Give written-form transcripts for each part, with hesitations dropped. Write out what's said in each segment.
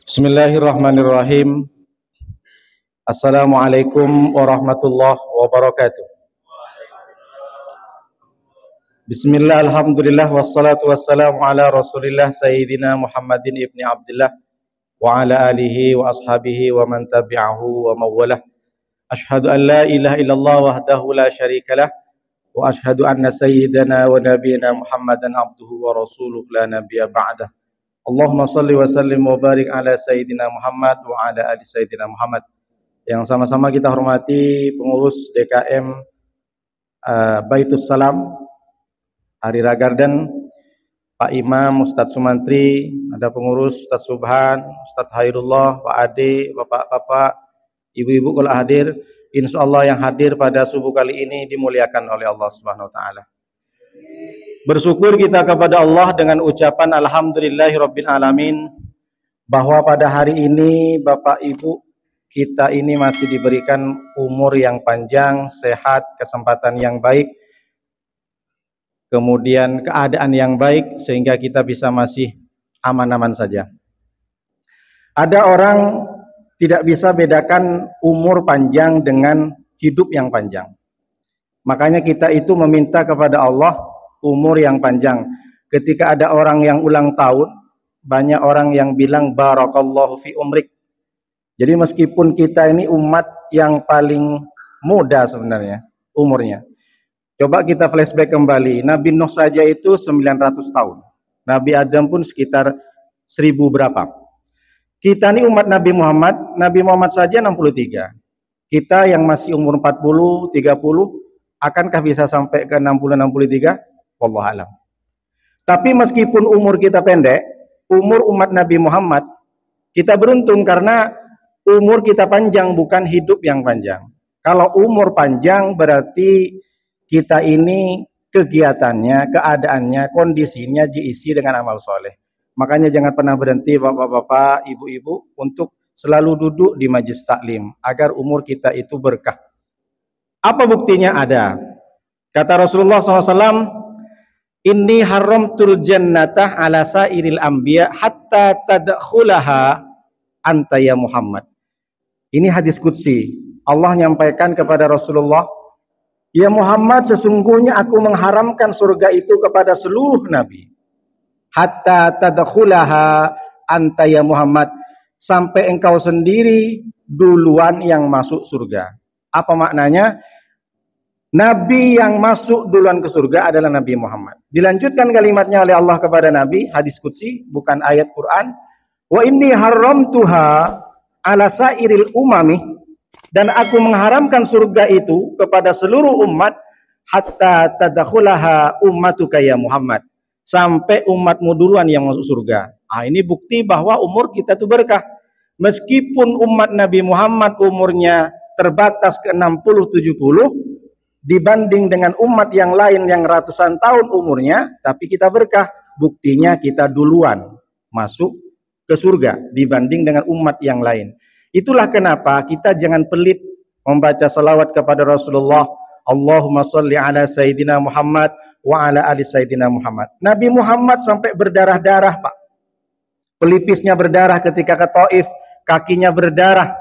Bismillahirrahmanirrahim. Assalamualaikum warahmatullahi wabarakatuh. Bismillah, alhamdulillah, wassalatu wassalamu ala rasulillah Sayyidina Muhammadin ibni Abdullah wa ala alihi wa ashabihi wa man tabi'ahu wa mawalah. Ashhadu an la ilaha illallah wahdahu la syarikalah wa ashhadu anna sayyidana wa nabiyana Muhammadan abduhu wa rasuluh la nabiyya ba'dah. Allahumma salli wa sallim wa barik ala Sayyidina Muhammad wa ala ali Sayyidina Muhammad. Yang sama-sama kita hormati pengurus DKM Baitus Salam Harira Garden, Pak Imam, Ustadz Sumantri, ada pengurus Ustadz Subhan, Ustadz Hairullah, Pak Ade, Bapak-bapak, ibu-ibu kalau hadir, insyaallah yang hadir pada subuh kali ini dimuliakan oleh Allah Subhanahu wa taala. Bersyukur kita kepada Allah dengan ucapan alhamdulillahirabbil alamin bahwa pada hari ini Bapak Ibu kita ini masih diberikan umur yang panjang, sehat, kesempatan yang baik, kemudian keadaan yang baik sehingga kita bisa masih aman-aman saja. Ada orang tidak bisa bedakan umur panjang dengan hidup yang panjang. Makanya kita itu meminta kepada Allah umur yang panjang. Ketika ada orang yang ulang tahun, banyak orang yang bilang barakallahu fi umrik. Jadi meskipun kita ini umat yang paling muda sebenarnya umurnya. Coba kita flashback kembali. Nabi Nuh saja itu 900 tahun. Nabi Adam pun sekitar 1000 berapa. Kita ini umat Nabi Muhammad saja 63. Kita yang masih umur 40, 30, akankah bisa sampai ke 60, 63? Wallahu alam. Tapi meskipun umur kita pendek, umur umat Nabi Muhammad, kita beruntung karena umur kita panjang, bukan hidup yang panjang. Kalau umur panjang berarti kita ini kegiatannya, keadaannya, kondisinya diisi dengan amal soleh. Makanya jangan pernah berhenti bapak-bapak, ibu-ibu untuk selalu duduk di majlis taklim agar umur kita itu berkah. Apa buktinya? Ada. Kata Rasulullah SAW, inni haramtul jannata ala sairil anbiya hatta tadkhulaha anta ya Muhammad. Ini hadis qudsi. Allah menyampaikan kepada Rasulullah, ya Muhammad, sesungguhnya aku mengharamkan surga itu kepada seluruh nabi. Hatta tadkhulaha anta ya Muhammad, sampai engkau sendiri duluan yang masuk surga. Apa maknanya? Nabi yang masuk duluan ke surga adalah Nabi Muhammad. Dilanjutkan kalimatnya oleh Allah kepada Nabi, hadis qudsi, bukan ayat Quran. Wa inni haramtuha ala sairil umami, dan aku mengharamkan surga itu kepada seluruh umat hatta tadkhulaha ummatuka ya Muhammad, sampai umatmu duluan yang masuk surga. Ini bukti bahwa umur kita itu berkah. Meskipun umat Nabi Muhammad umurnya terbatas ke 60-70 dibanding dengan umat yang lain yang ratusan tahun umurnya, tapi kita berkah. Buktinya kita duluan masuk ke surga dibanding dengan umat yang lain. Itulah kenapa kita jangan pelit membaca salawat kepada Rasulullah. Allahumma sholli ala Sayyidina Muhammad wa ala ali Sayyidina Muhammad. Nabi Muhammad sampai berdarah-darah, Pak. Pelipisnya berdarah ketika ke Taif, kakinya berdarah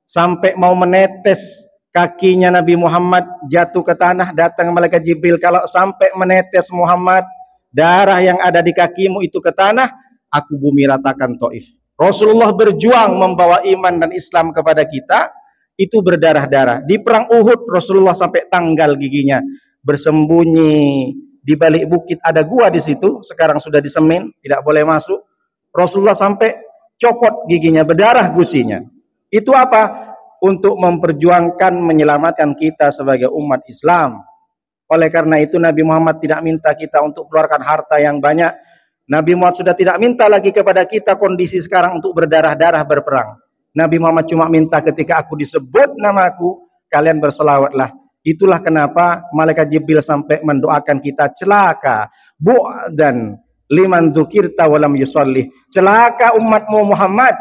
sampai mau menetes. Kakinya Nabi Muhammad jatuh ke tanah, datang malaikat Jibril, kalau sampai menetes Muhammad, darah yang ada di kakimu itu ke tanah, aku bumi ratakan Taif. Rasulullah berjuang membawa iman dan Islam kepada kita, itu berdarah-darah. Di perang Uhud Rasulullah sampai tanggal giginya, bersembunyi di balik bukit, ada gua di situ, sekarang sudah disemin, tidak boleh masuk. Rasulullah sampai copot giginya, berdarah gusinya. Itu apa? Untuk memperjuangkan menyelamatkan kita sebagai umat Islam. Oleh karena itu Nabi Muhammad tidak minta kita untuk keluarkan harta yang banyak. Nabi Muhammad sudah tidak minta lagi kepada kita kondisi sekarang untuk berdarah-darah berperang. Nabi Muhammad cuma minta ketika aku disebut namaku, kalian berselawatlah. Itulah kenapa malaikat Jibril sampai mendoakan kita celaka bu'dan liman dzukirta walam yusolli. Celaka umatmu Muhammad,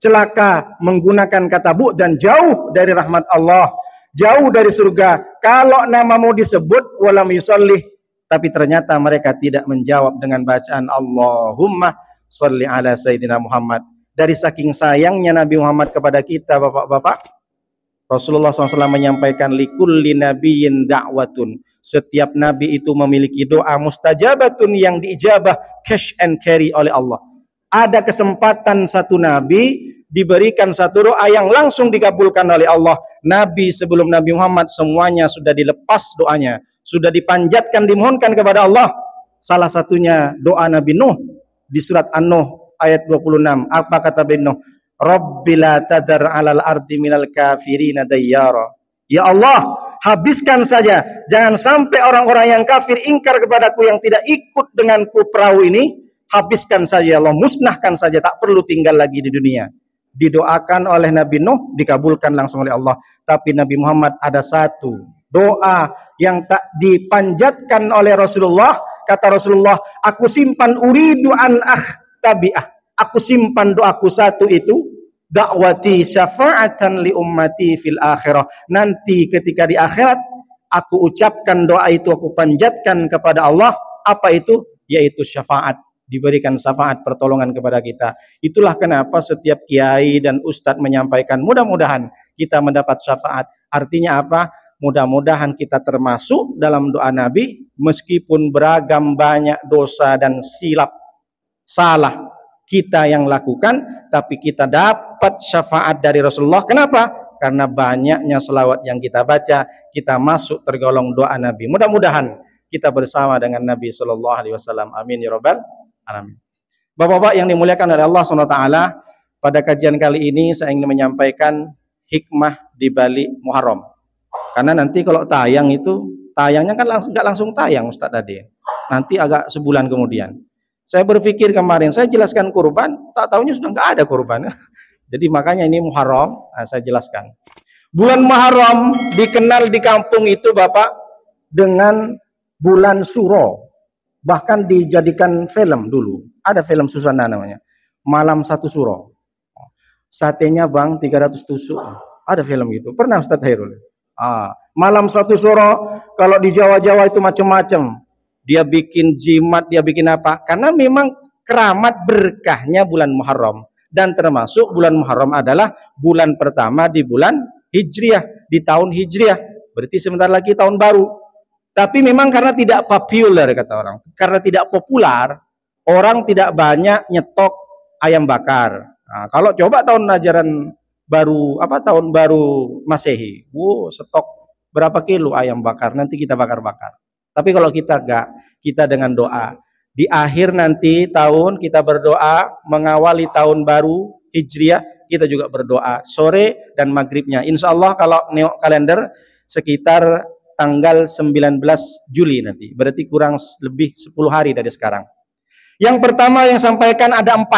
celaka menggunakan kata bu dan jauh dari rahmat Allah, jauh dari surga. Kalau namamu disebut walam yusolli, tapi ternyata mereka tidak menjawab dengan bacaan Allahumma sholli ala Sayyidina Muhammad. Dari saking sayangnya Nabi Muhammad kepada kita, bapak-bapak, Rasulullah SAW menyampaikan likulli nabiyyin da'watun. Setiap nabi itu memiliki doa mustajabatun yang diijabah cash and carry oleh Allah. Ada kesempatan satu nabi diberikan satu doa yang langsung dikabulkan oleh Allah. Nabi sebelum Nabi Muhammad semuanya sudah dilepas doanya, sudah dipanjatkan, dimohonkan kepada Allah. Salah satunya doa Nabi Nuh di surat An-Nuh ayat 26. Apa kata Nabi Nuh? Rabbi la tadar 'alal ardi minal kafirina dayyara. Ya Allah, habiskan saja, jangan sampai orang-orang yang kafir ingkar kepadaku yang tidak ikut denganku perahu ini, habiskan saja ya Allah, musnahkan saja, tak perlu tinggal lagi di dunia. Didoakan oleh Nabi Nuh, dikabulkan langsung oleh Allah. Tapi Nabi Muhammad ada satu doa yang tak dipanjatkan oleh Rasulullah. Kata Rasulullah, aku simpan uridu an tabi'ah. Aku simpan doaku satu itu, dakwati syafa'atan li ummati fil akhirah. Nanti ketika di akhirat aku ucapkan doa itu, aku panjatkan kepada Allah. Apa itu? Yaitu syafaat. Diberikan syafaat, pertolongan kepada kita. Itulah kenapa setiap kiai dan ustadz menyampaikan mudah-mudahan kita mendapat syafaat. Artinya apa? Mudah-mudahan kita termasuk dalam doa Nabi, meskipun beragam banyak dosa dan silap salah kita yang lakukan, tapi kita dapat syafaat dari Rasulullah. Kenapa? Karena banyaknya selawat yang kita baca, kita masuk tergolong doa Nabi. Mudah-mudahan kita bersama dengan Nabi Sallallahu Alaihi Wasallam. Amin ya Rabbal Alamin. Bapak-bapak yang dimuliakan oleh Allah SWT, pada kajian kali ini saya ingin menyampaikan hikmah di balik Muharram. Karena nanti kalau tayang itu, tayangnya kan nggak langsung tayang Ustaz tadi. Nanti agak sebulan kemudian. Saya berpikir kemarin, saya jelaskan kurban, tak tahunya sudah nggak ada kurban. Jadi makanya ini Muharram, saya jelaskan. Bulan Muharram dikenal di kampung itu Bapak dengan bulan Suro. Bahkan dijadikan film dulu. Ada film Susana namanya. Malam Satu Suro. Satenya Bang 300 tusuk. Ada film gitu. Pernah Ustaz Hairul? Malam Satu Suro, kalau di Jawa-Jawa itu macam-macam. Dia bikin jimat, dia bikin apa? Karena memang keramat berkahnya bulan Muharram. Dan termasuk bulan Muharram adalah bulan pertama di bulan Hijriah, di tahun Hijriah. Berarti sebentar lagi tahun baru. Tapi memang karena tidak populer kata orang, karena tidak populer, orang tidak banyak nyetok ayam bakar. Nah, kalau coba tahun ajaran baru, tahun baru Masehi, stok berapa kilo ayam bakar, nanti kita bakar-bakar. Tapi kalau kita enggak, kita dengan doa. Di akhir nanti tahun kita berdoa, mengawali tahun baru Hijriah, kita juga berdoa sore dan maghribnya. Insya Allah kalau nengok kalender sekitar tanggal 19 Juli nanti. Berarti kurang lebih 10 hari dari sekarang. Yang pertama yang sampaikan ada 4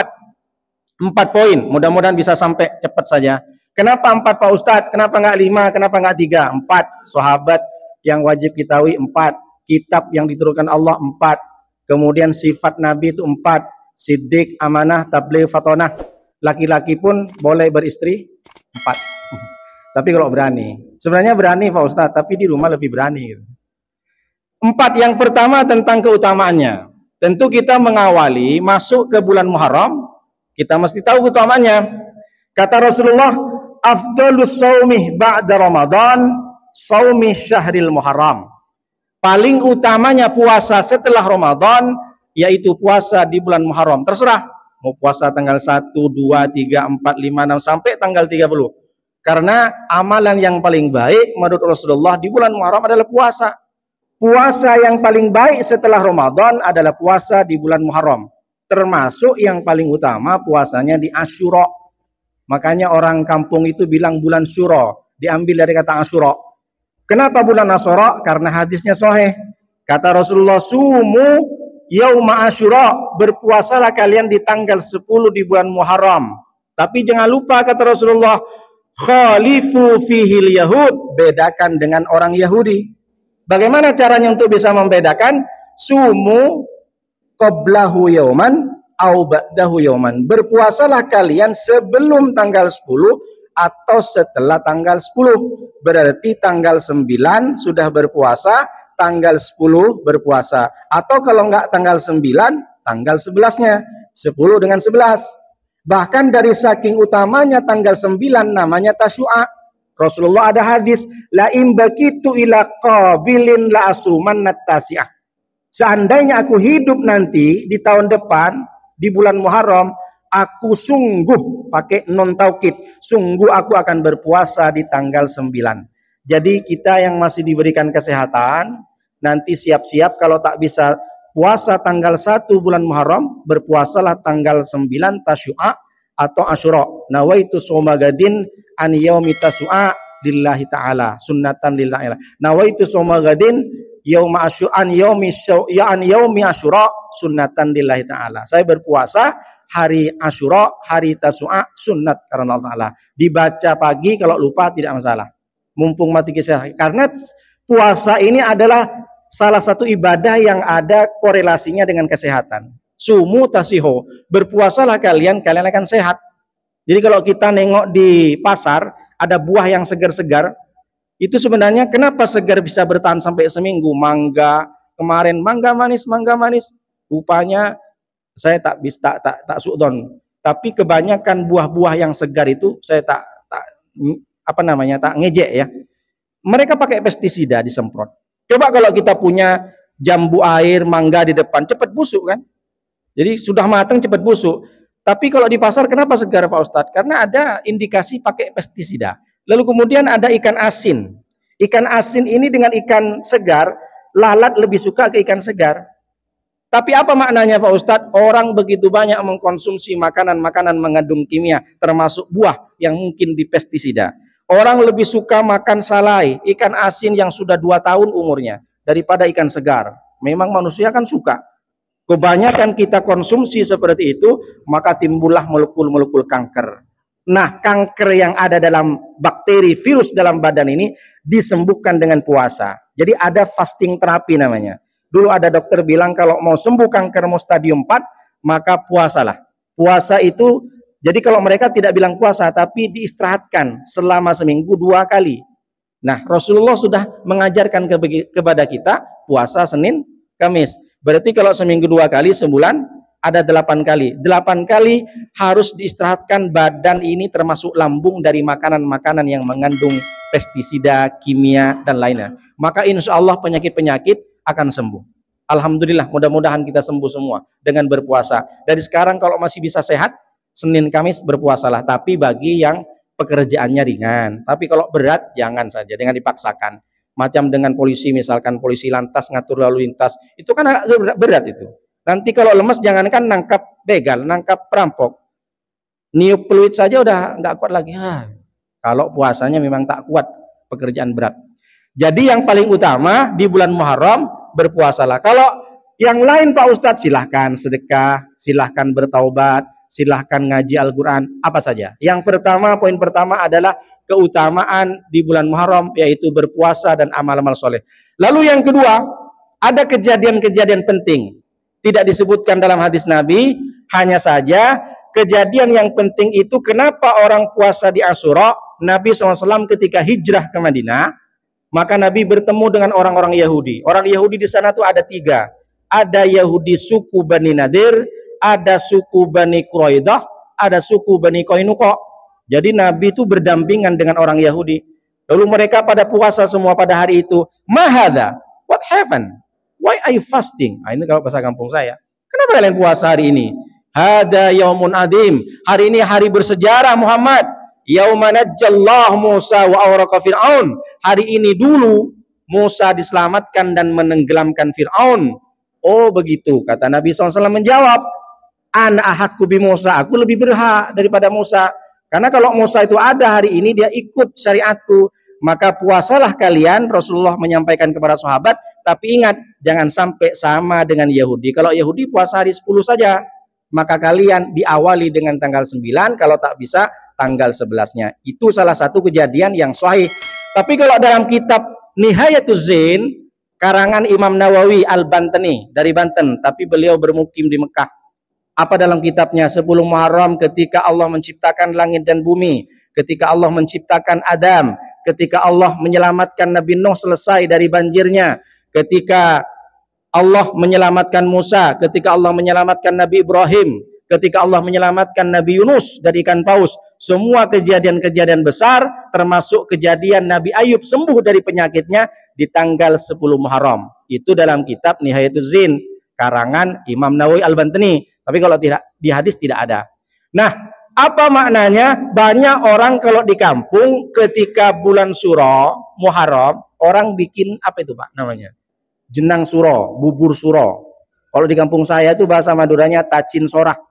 poin. Mudah-mudahan bisa sampai cepat saja. Kenapa 4 Pak Ustadz? Kenapa enggak 5? Kenapa enggak 3? 4 sahabat yang wajib kitahui 4. Kitab yang diturunkan Allah 4. Kemudian sifat Nabi itu 4. Siddiq, amanah, tabligh, fatonah. Laki-laki pun boleh beristri 4. Tapi kalau berani. Sebenarnya berani Pak Ustadz, tapi di rumah lebih berani. 4 yang pertama tentang keutamaannya. Tentu kita mengawali masuk ke bulan Muharram, kita mesti tahu keutamaannya. Kata Rasulullah, afdalus shaumi ba'da Ramadan, shaumi syahril Muharram. Paling utamanya puasa setelah Ramadan, yaitu puasa di bulan Muharram. Terserah, mau puasa tanggal 1, 2, 3, 4, 5, 6, sampai tanggal 30. Karena amalan yang paling baik menurut Rasulullah di bulan Muharram adalah puasa. Puasa yang paling baik setelah Ramadan adalah puasa di bulan Muharram. Termasuk yang paling utama puasanya di Asyura. Makanya orang kampung itu bilang bulan Syuro. Diambil dari kata Asyura. Kenapa bulan Asyura? Karena hadisnya sahih. Kata Rasulullah, sumu yauma Asyura. Berpuasalah kalian di tanggal 10 di bulan Muharram. Tapi jangan lupa kata Rasulullah, khalifu fihil yahud, bedakan dengan orang Yahudi. Bagaimana caranya untuk bisa membedakan? Sumu qablahu yauman au ba'dahu yauman. Berpuasalah kalian sebelum tanggal 10 atau setelah tanggal 10. Berarti tanggal 9 sudah berpuasa, tanggal 10 berpuasa. Atau kalau enggak tanggal 9, tanggal 11-nya. 10 dengan 11. Bahkan dari saking utamanya tanggal 9 namanya Tasyu'a. Rasulullah ada hadis, la in bakitu ila qabilin la asuman tasi'ah. Seandainya aku hidup nanti di tahun depan di bulan Muharram, aku sungguh pakai non taukid, sungguh aku akan berpuasa di tanggal 9. Jadi kita yang masih diberikan kesehatan, nanti siap-siap kalau tak bisa puasa tanggal 1 bulan Muharram, berpuasalah tanggal 9 Tasyu'a atau Asyura. Nawaitu shauma gadin an yaumi Tasyu'a lillahi ta'ala, sunnatan lillahi. Nawaitu shauma gadin yauma Asyura an yaumi Asyura sunnatan lillahi ta'ala. Saya berpuasa hari Asyura, hari Tasyu'a sunnat karena Allah Ta'ala. Dibaca pagi, kalau lupa tidak masalah. Mumpung mati kesehatan. Karena puasa ini adalah salah satu ibadah yang ada korelasinya dengan kesehatan. Sumu tasiho, berpuasalah kalian akan sehat. Jadi kalau kita nengok di pasar, ada buah yang segar-segar, itu sebenarnya kenapa segar bisa bertahan sampai seminggu? Mangga, kemarin mangga manis, rupanya saya tak suudon. Tapi kebanyakan buah-buah yang segar itu saya tak ngejek ya. Mereka pakai pestisida disemprot. Coba kalau kita punya jambu air, mangga di depan, cepat busuk kan? Jadi sudah matang cepat busuk. Tapi kalau di pasar kenapa segar Pak Ustadz? Karena ada indikasi pakai pestisida. Lalu kemudian ada ikan asin. Ikan asin ini dengan ikan segar, lalat lebih suka ke ikan segar. Tapi apa maknanya Pak Ustadz? Orang begitu banyak mengkonsumsi makanan-makanan mengandung kimia, termasuk buah yang mungkin dipestisida. Orang lebih suka makan salai, ikan asin yang sudah 2 tahun umurnya, daripada ikan segar. Memang manusia kan suka. Kebanyakan kita konsumsi seperti itu, maka timbullah molekul-molekul kanker. Nah, kanker yang ada dalam bakteri, virus dalam badan ini disembuhkan dengan puasa. Jadi ada fasting terapi namanya. Dulu ada dokter bilang kalau mau sembuh kanker mau stadium 4, maka puasalah. Puasa itu, jadi kalau mereka tidak bilang puasa, tapi diistirahatkan selama seminggu 2 kali. Nah, Rasulullah sudah mengajarkan kepada kita puasa Senin, Kamis. Berarti kalau seminggu 2 kali, sebulan ada 8 kali. 8 kali harus diistirahatkan badan ini, termasuk lambung, dari makanan-makanan yang mengandung pestisida, kimia, dan lainnya. Maka insya Allah penyakit-penyakit akan sembuh. Alhamdulillah, mudah-mudahan kita sembuh semua dengan berpuasa. Dari sekarang kalau masih bisa sehat, Senin Kamis berpuasalah. Tapi bagi yang pekerjaannya ringan. Tapi kalau berat, jangan saja, dengan dipaksakan. Macam dengan polisi, misalkan polisi lantas ngatur lalu lintas, itu kan agak berat itu. Nanti kalau lemes, jangankan nangkap begal, nangkap perampok, niup peluit saja udah nggak kuat lagi. Kalau puasanya memang tak kuat, pekerjaan berat. Jadi yang paling utama di bulan Muharram berpuasalah. Kalau yang lain Pak Ustadz, silahkan sedekah, silahkan bertaubat, silahkan ngaji Al-Quran, apa saja. Yang pertama, poin pertama adalah keutamaan di bulan Muharram, yaitu berpuasa dan amal-amal soleh. Lalu yang kedua, ada kejadian-kejadian penting. Tidak disebutkan dalam hadis Nabi, hanya saja kejadian yang penting itu kenapa orang puasa di Asyura. Nabi SAW ketika hijrah ke Madinah, maka Nabi bertemu dengan orang-orang Yahudi. Orang Yahudi di sana tuh ada 3. Ada Yahudi suku Bani Nadir, ada suku Bani Quraidah, ada suku Bani Qainuqa. Jadi Nabi itu berdampingan dengan orang Yahudi. Lalu mereka pada puasa semua pada hari itu. Mahada, what happened? Why are you fasting? Nah, ini kalau bahasa kampung saya. Kenapa kalian puasa hari ini? Hada yaumun adim. Hari ini hari bersejarah Muhammad. Yauma najjallahu Musa wa awraqa Fir'aun. Hari ini dulu Musa diselamatkan dan menenggelamkan Fir'aun. Oh begitu, kata Nabi SAW menjawab. Ana ahakku bi Musa. Aku lebih berhak daripada Musa. Karena kalau Musa itu ada hari ini, dia ikut syariatku. Maka puasalah kalian, Rasulullah menyampaikan kepada sahabat. Tapi ingat, jangan sampai sama dengan Yahudi. Kalau Yahudi puasa hari 10 saja, maka kalian diawali dengan tanggal 9, kalau tak bisa tanggal 11-nya. Itu salah satu kejadian yang sahih. Tapi kalau dalam kitab Nihayatuz Zain, karangan Imam Nawawi Al-Bantani dari Banten, tapi beliau bermukim di Mekah. Apa dalam kitabnya? 10 Muharram ketika Allah menciptakan langit dan bumi, ketika Allah menciptakan Adam, ketika Allah menyelamatkan Nabi Nuh selesai dari banjirnya, ketika Allah menyelamatkan Musa, ketika Allah menyelamatkan Nabi Ibrahim, ketika Allah menyelamatkan Nabi Yunus dari ikan paus, semua kejadian-kejadian besar, termasuk kejadian Nabi Ayub sembuh dari penyakitnya di tanggal 10 Muharram. Itu dalam kitab Nihayatul Zin, karangan Imam Nawawi Al-Bantani. Tapi kalau tidak di hadis tidak ada. Nah, apa maknanya? Banyak orang kalau di kampung ketika bulan Suro, Muharram, orang bikin apa itu Pak namanya? Jenang suro, bubur suro. Kalau di kampung saya itu bahasa Maduranya tacin sorak.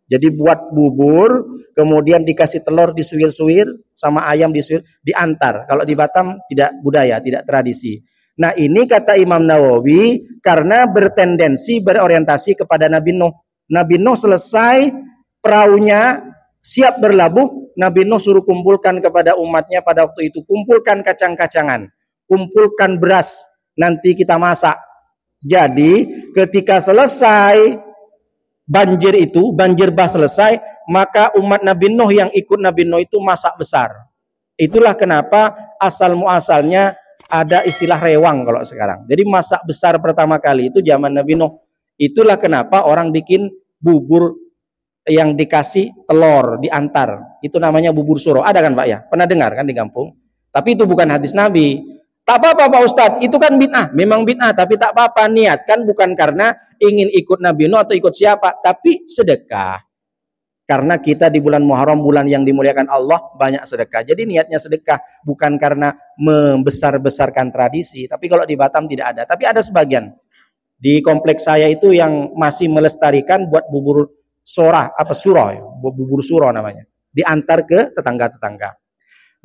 Jadi buat bubur, kemudian dikasih telur disuir-suir, sama ayam disuir, diantar. Kalau di Batam tidak budaya, tidak tradisi. Nah ini kata Imam Nawawi, karena bertendensi, berorientasi kepada Nabi Nuh. Nabi Nuh selesai perahunya, siap berlabuh, Nabi Nuh suruh kumpulkan kepada umatnya pada waktu itu. Kumpulkan kacang-kacangan, kumpulkan beras, nanti kita masak. Jadi ketika selesai banjir itu, banjir bah selesai, maka umat Nabi Nuh yang ikut Nabi Nuh itu masak besar. Itulah kenapa asal muasalnya ada istilah rewang kalau sekarang. Jadi masak besar pertama kali itu zaman Nabi Nuh. Itulah kenapa orang bikin bubur yang dikasih telur diantar. Itu namanya bubur suro. Ada kan Pak ya? Pernah dengar kan di kampung? Tapi itu bukan hadis Nabi. Tak apa-apa Pak Ustadz, itu kan bid'ah. Memang bid'ah, tapi tak apa-apa. Niatkan bukan karena ingin ikut Nabi Nuh atau ikut siapa, tapi sedekah. Karena kita di bulan Muharram, bulan yang dimuliakan Allah, banyak sedekah. Jadi niatnya sedekah, bukan karena membesar-besarkan tradisi. Tapi kalau di Batam tidak ada. Tapi ada sebagian. Di kompleks saya itu yang masih melestarikan buat bubur sorah, apa surah, bubur surah namanya. Diantar ke tetangga-tetangga.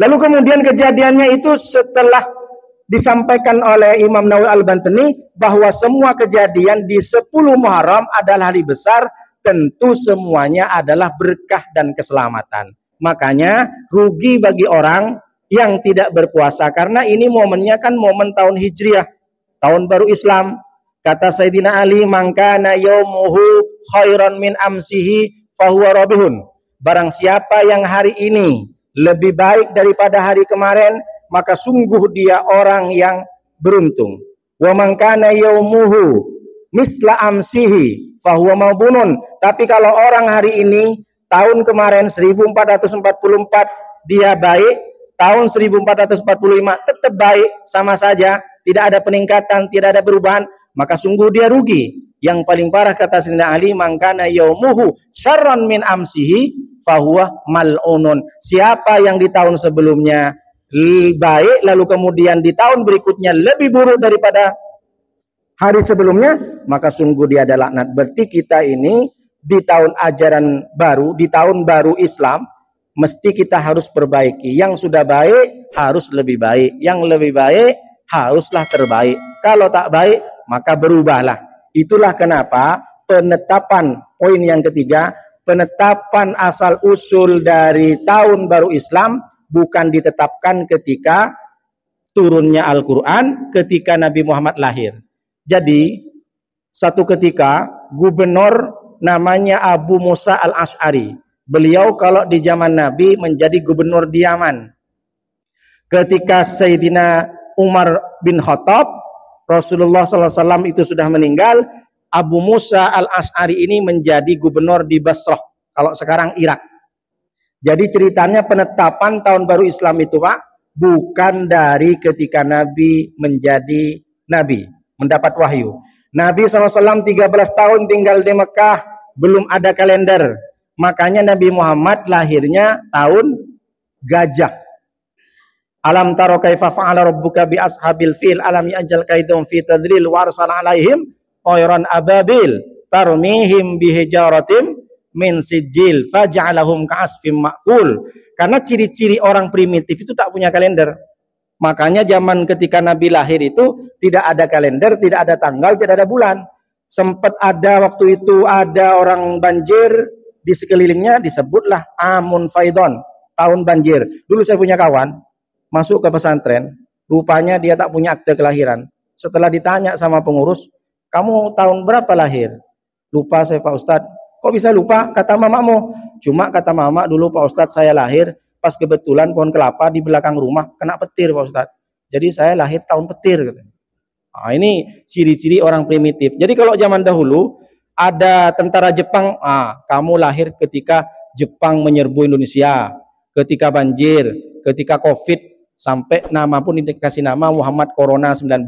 Lalu kemudian kejadiannya itu setelah disampaikan oleh Imam Nawawi Al-Bantani bahwa semua kejadian di 10 Muharram adalah hari besar, tentu semuanya adalah berkah dan keselamatan. Makanya rugi bagi orang yang tidak berpuasa, karena ini momennya kan momen tahun Hijriah, tahun baru Islam. Kata Sayyidina Ali, "Mangkana yaumuhu khairan min amsihi fahuwa rabihun." Barang siapa yang hari ini lebih baik daripada hari kemarin, maka sungguh dia orang yang beruntung. Wa man kana yaumuhu misla amsihi fahuwa mabunun. Tapi kalau orang hari ini, tahun kemarin 1444 dia baik, tahun 1445 tetap baik, sama saja, tidak ada peningkatan, tidak ada perubahan, maka sungguh dia rugi. Yang paling parah kata Sayyidina Ali, man kana yaumuhu syarran min amsihi fahuwa mal'unun. Siapa yang di tahun sebelumnya baik, lalu kemudian di tahun berikutnya lebih buruk daripada hari sebelumnya, maka sungguh dia ada laknat. Berarti kita ini di tahun ajaran baru, di tahun baru Islam, mesti kita harus perbaiki. Yang sudah baik harus lebih baik, yang lebih baik haruslah terbaik. Kalau tak baik maka berubahlah. Itulah kenapa penetapan, poin yang ketiga, penetapan asal usul dari tahun baru Islam bukan ditetapkan ketika turunnya Al-Quran, ketika Nabi Muhammad lahir. Jadi, satu ketika gubernur namanya Abu Musa Al-Ash'ari. Beliau kalau di zaman Nabi menjadi gubernur di Yaman. Ketika Sayyidina Umar bin Khattab, Rasulullah SAW itu sudah meninggal, Abu Musa Al-Ash'ari ini menjadi gubernur di Basrah, kalau sekarang Irak. Jadi ceritanya penetapan tahun baru Islam itu Pak, bukan dari ketika Nabi menjadi Nabi, mendapat wahyu. Nabi SAW 13 tahun tinggal di Mekah, belum ada kalender. Makanya Nabi Muhammad lahirnya tahun gajah. Alam taro kaifa fa'ala rabbuka bi ashabil fil alam ya'jal kaidum fi tadlil wa arsala alaihim tayran ababil tarmihim bihijaratim min sijil faj'alahum ka'asfim ma'kul. Karena ciri-ciri orang primitif itu tak punya kalender. Makanya zaman ketika Nabi lahir itu tidak ada kalender, tidak ada tanggal, tidak ada bulan. Sempat ada waktu itu ada orang banjir di sekelilingnya, disebutlah Amun Faidon, tahun banjir. Dulu saya punya kawan masuk ke pesantren, rupanya dia tak punya akte kelahiran. Setelah ditanya sama pengurus, "Kamu tahun berapa lahir?" "Lupa saya Pak Ustadz." "Kok bisa lupa?" "Kata mamamu." "Cuma kata mama dulu Pak Ustadz saya lahir pas kebetulan pohon kelapa di belakang rumah kena petir Pak Ustadz. Jadi saya lahir tahun petir." Nah, ini ciri-ciri orang primitif. Jadi kalau zaman dahulu Ada tentara Jepang, kamu lahir ketika Jepang menyerbu Indonesia, ketika banjir, ketika Covid, sampai nama pun dikasih nama Muhammad Corona 19.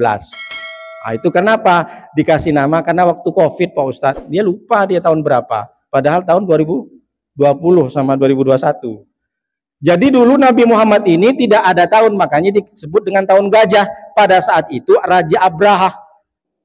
Itu kenapa dikasih nama? Karena waktu Covid Pak Ustadz, dia lupa dia tahun berapa. Padahal tahun 2020 sama 2021. Jadi dulu Nabi Muhammad ini tidak ada tahun, makanya disebut dengan tahun gajah. Pada saat itu Raja Abraha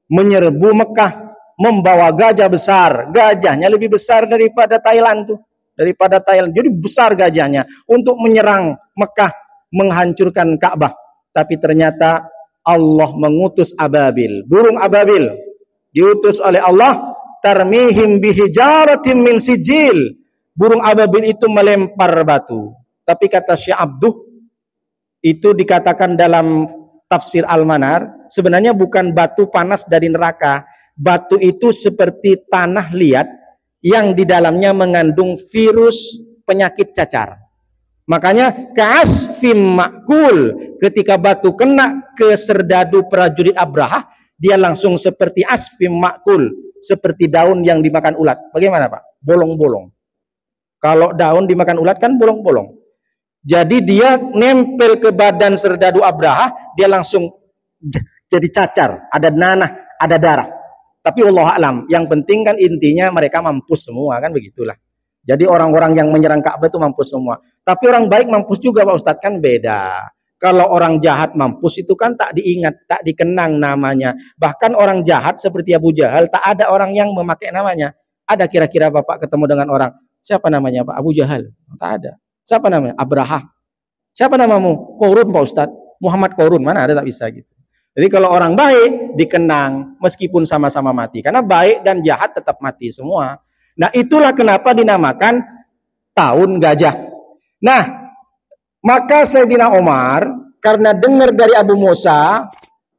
menyerbu Mekah, membawa gajah besar. Gajahnya lebih besar daripada Thailand tuh. Daripada Thailand. Jadi besar gajahnya untuk menyerang Mekah, menghancurkan Ka'bah. Tapi ternyata Allah mengutus ababil, burung ababil diutus oleh Allah, tarmihim bihijaratin min sijil. Burung ababil itu melempar batu. Tapi kata Syekh Abduh, itu dikatakan dalam tafsir Al-Manar, sebenarnya bukan batu panas dari neraka. Batu itu seperti tanah liat yang di dalamnya mengandung virus penyakit cacar. Makanya kasfim makul, ketika batu kena ke serdadu prajurit Abraha, dia langsung seperti asfim makul, seperti daun yang dimakan ulat. Bagaimana Pak? Bolong-bolong. Kalau daun dimakan ulat kan bolong-bolong. Jadi dia nempel ke badan serdadu Abraha, dia langsung jadi cacar, ada nanah, ada darah. Tapi Allah alam, yang penting kan intinya mereka mampus semua, kan begitulah. Jadi orang-orang yang menyerang Ka'bah itu mampus semua. Tapi orang baik mampus juga Pak Ustadz, kan beda. Kalau orang jahat mampus itu kan tak diingat, tak dikenang namanya. Bahkan orang jahat seperti Abu Jahal, tak ada orang yang memakai namanya. Ada kira-kira Bapak ketemu dengan orang, siapa namanya Pak? Abu Jahal? Tak ada. Siapa namanya? Abraha. Siapa namamu? Korun Pak Ustadz. Muhammad Korun, mana ada, tak bisa gitu. Jadi kalau orang baik dikenang meskipun sama-sama mati. Karena baik dan jahat tetap mati semua. Nah itulah kenapa dinamakan tahun gajah. Nah maka Sayyidina Umar karena dengar dari Abu Musa,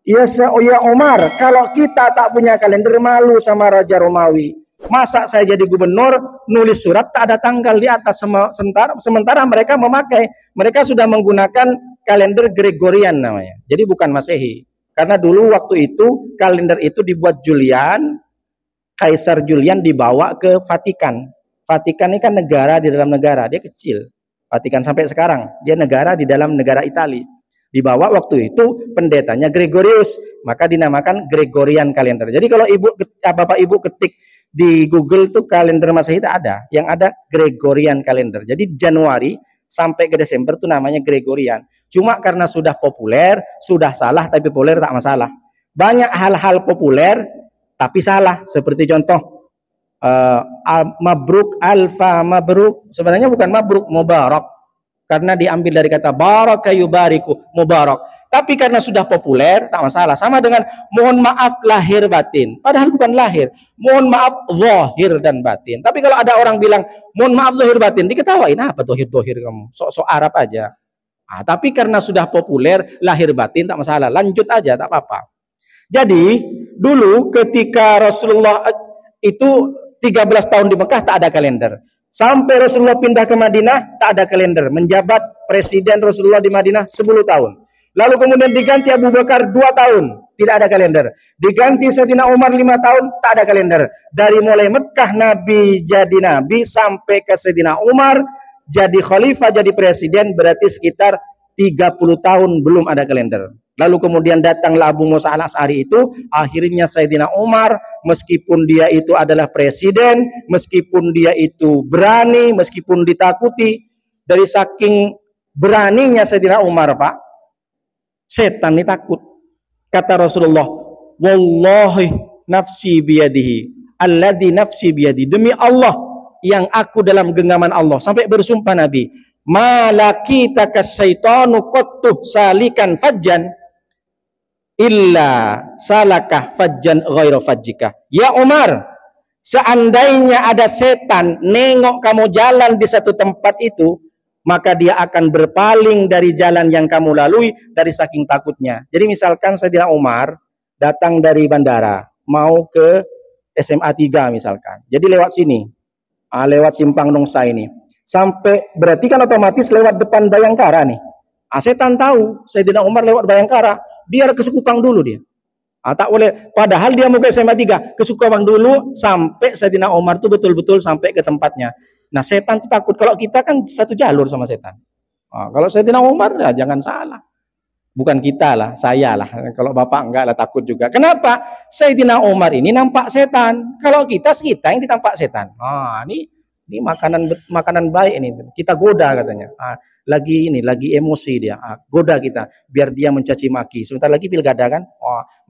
ya Umar, kalau kita tak punya kalender malu sama Raja Romawi. Masa saya jadi gubernur nulis surat tak ada tanggal di atas, sementara mereka mereka sudah menggunakan kalender Gregorian namanya. Jadi bukan Masehi. Karena dulu waktu itu kalender itu dibuat Julian, Kaisar Julian dibawa ke Vatikan. Vatikan ini kan negara di dalam negara, dia kecil. Vatikan sampai sekarang, dia negara di dalam negara Italia. Dibawa waktu itu pendetanya Gregorius, maka dinamakan Gregorian kalender. Jadi kalau Bapak Ibu ketik di Google tuh kalender Masehi itu ada, yang ada Gregorian kalender. Jadi Januari sampai ke Desember tuh namanya Gregorian. Cuma karena sudah populer, sudah salah, tapi populer tak masalah. Banyak hal-hal populer tapi salah, seperti contoh mabruk, alfa mabruk, sebenarnya bukan mabruk, mubarak, karena diambil dari kata baraka yubariku, mubarak. Tapi karena sudah populer tak masalah. Sama dengan mohon maaf lahir batin, padahal bukan lahir, mohon maaf zahir dan batin. Tapi kalau ada orang bilang mohon maaf lahir batin, diketawain, apa zahir kamu, sok-sok Arab aja. Tapi karena sudah populer lahir batin tak masalah, lanjut aja tak apa-apa. Jadi dulu ketika Rasulullah itu 13 tahun di Mekah tak ada kalender. Sampai Rasulullah pindah ke Madinah tak ada kalender. Menjabat presiden Rasulullah di Madinah 10 tahun. Lalu kemudian diganti Abu Bakar 2 tahun, tidak ada kalender. Diganti Sayyidina Umar 5 tahun, tak ada kalender. Dari mulai Mekah Nabi jadi Nabi sampai ke Sayyidina Umar jadi khalifah, jadi presiden, berarti sekitar 30 tahun belum ada kalender. Lalu kemudian datanglah Abu Musa al-Asy'ari itu, akhirnya Sayyidina Umar, meskipun dia itu adalah presiden, meskipun dia itu berani, meskipun ditakuti, dari saking beraninya Sayyidina Umar Pak, setan ini takut. Kata Rasulullah, wallahi nafsi biyadihi, alladzi nafsi biyadi, demi Allah yang aku dalam genggaman Allah, sampai bersumpah Nabi, malaki takas syaitanu qattuh salikan fajjan illa salakah fajjan ghaira fajjika. Ya Umar, seandainya ada setan nengok kamu jalan di satu tempat itu, maka dia akan berpaling dari jalan yang kamu lalui dari saking takutnya. Jadi misalkan Sayyidina Umar datang dari bandara mau ke SMA 3 misalkan, jadi lewat sini, lewat Simpang Nongsa ini, sampai berarti kan otomatis lewat depan Bayangkara nih. Setan tahu Sayyidina Umar lewat Bayangkara, dia ke Sekupang dulu dia. Tak boleh. Padahal dia mau ke SMA 3, ke Sukabang dulu sampai Sayyidina Umar tuh betul-betul sampai ke tempatnya. Nah, setan tuh takut. Kalau kita kan satu jalur sama setan. Kalau Sayyidina Umar ya jangan salah. Bukan kita lah, saya lah. Kalau bapak enggak lah takut juga. Kenapa? Sayyidina Umar ini nampak setan. Kalau kita yang ditampak setan. Ini makanan baik ini. Kita goda katanya. Lagi emosi dia. Goda kita biar dia mencaci maki. Sebentar lagi pilkada kan?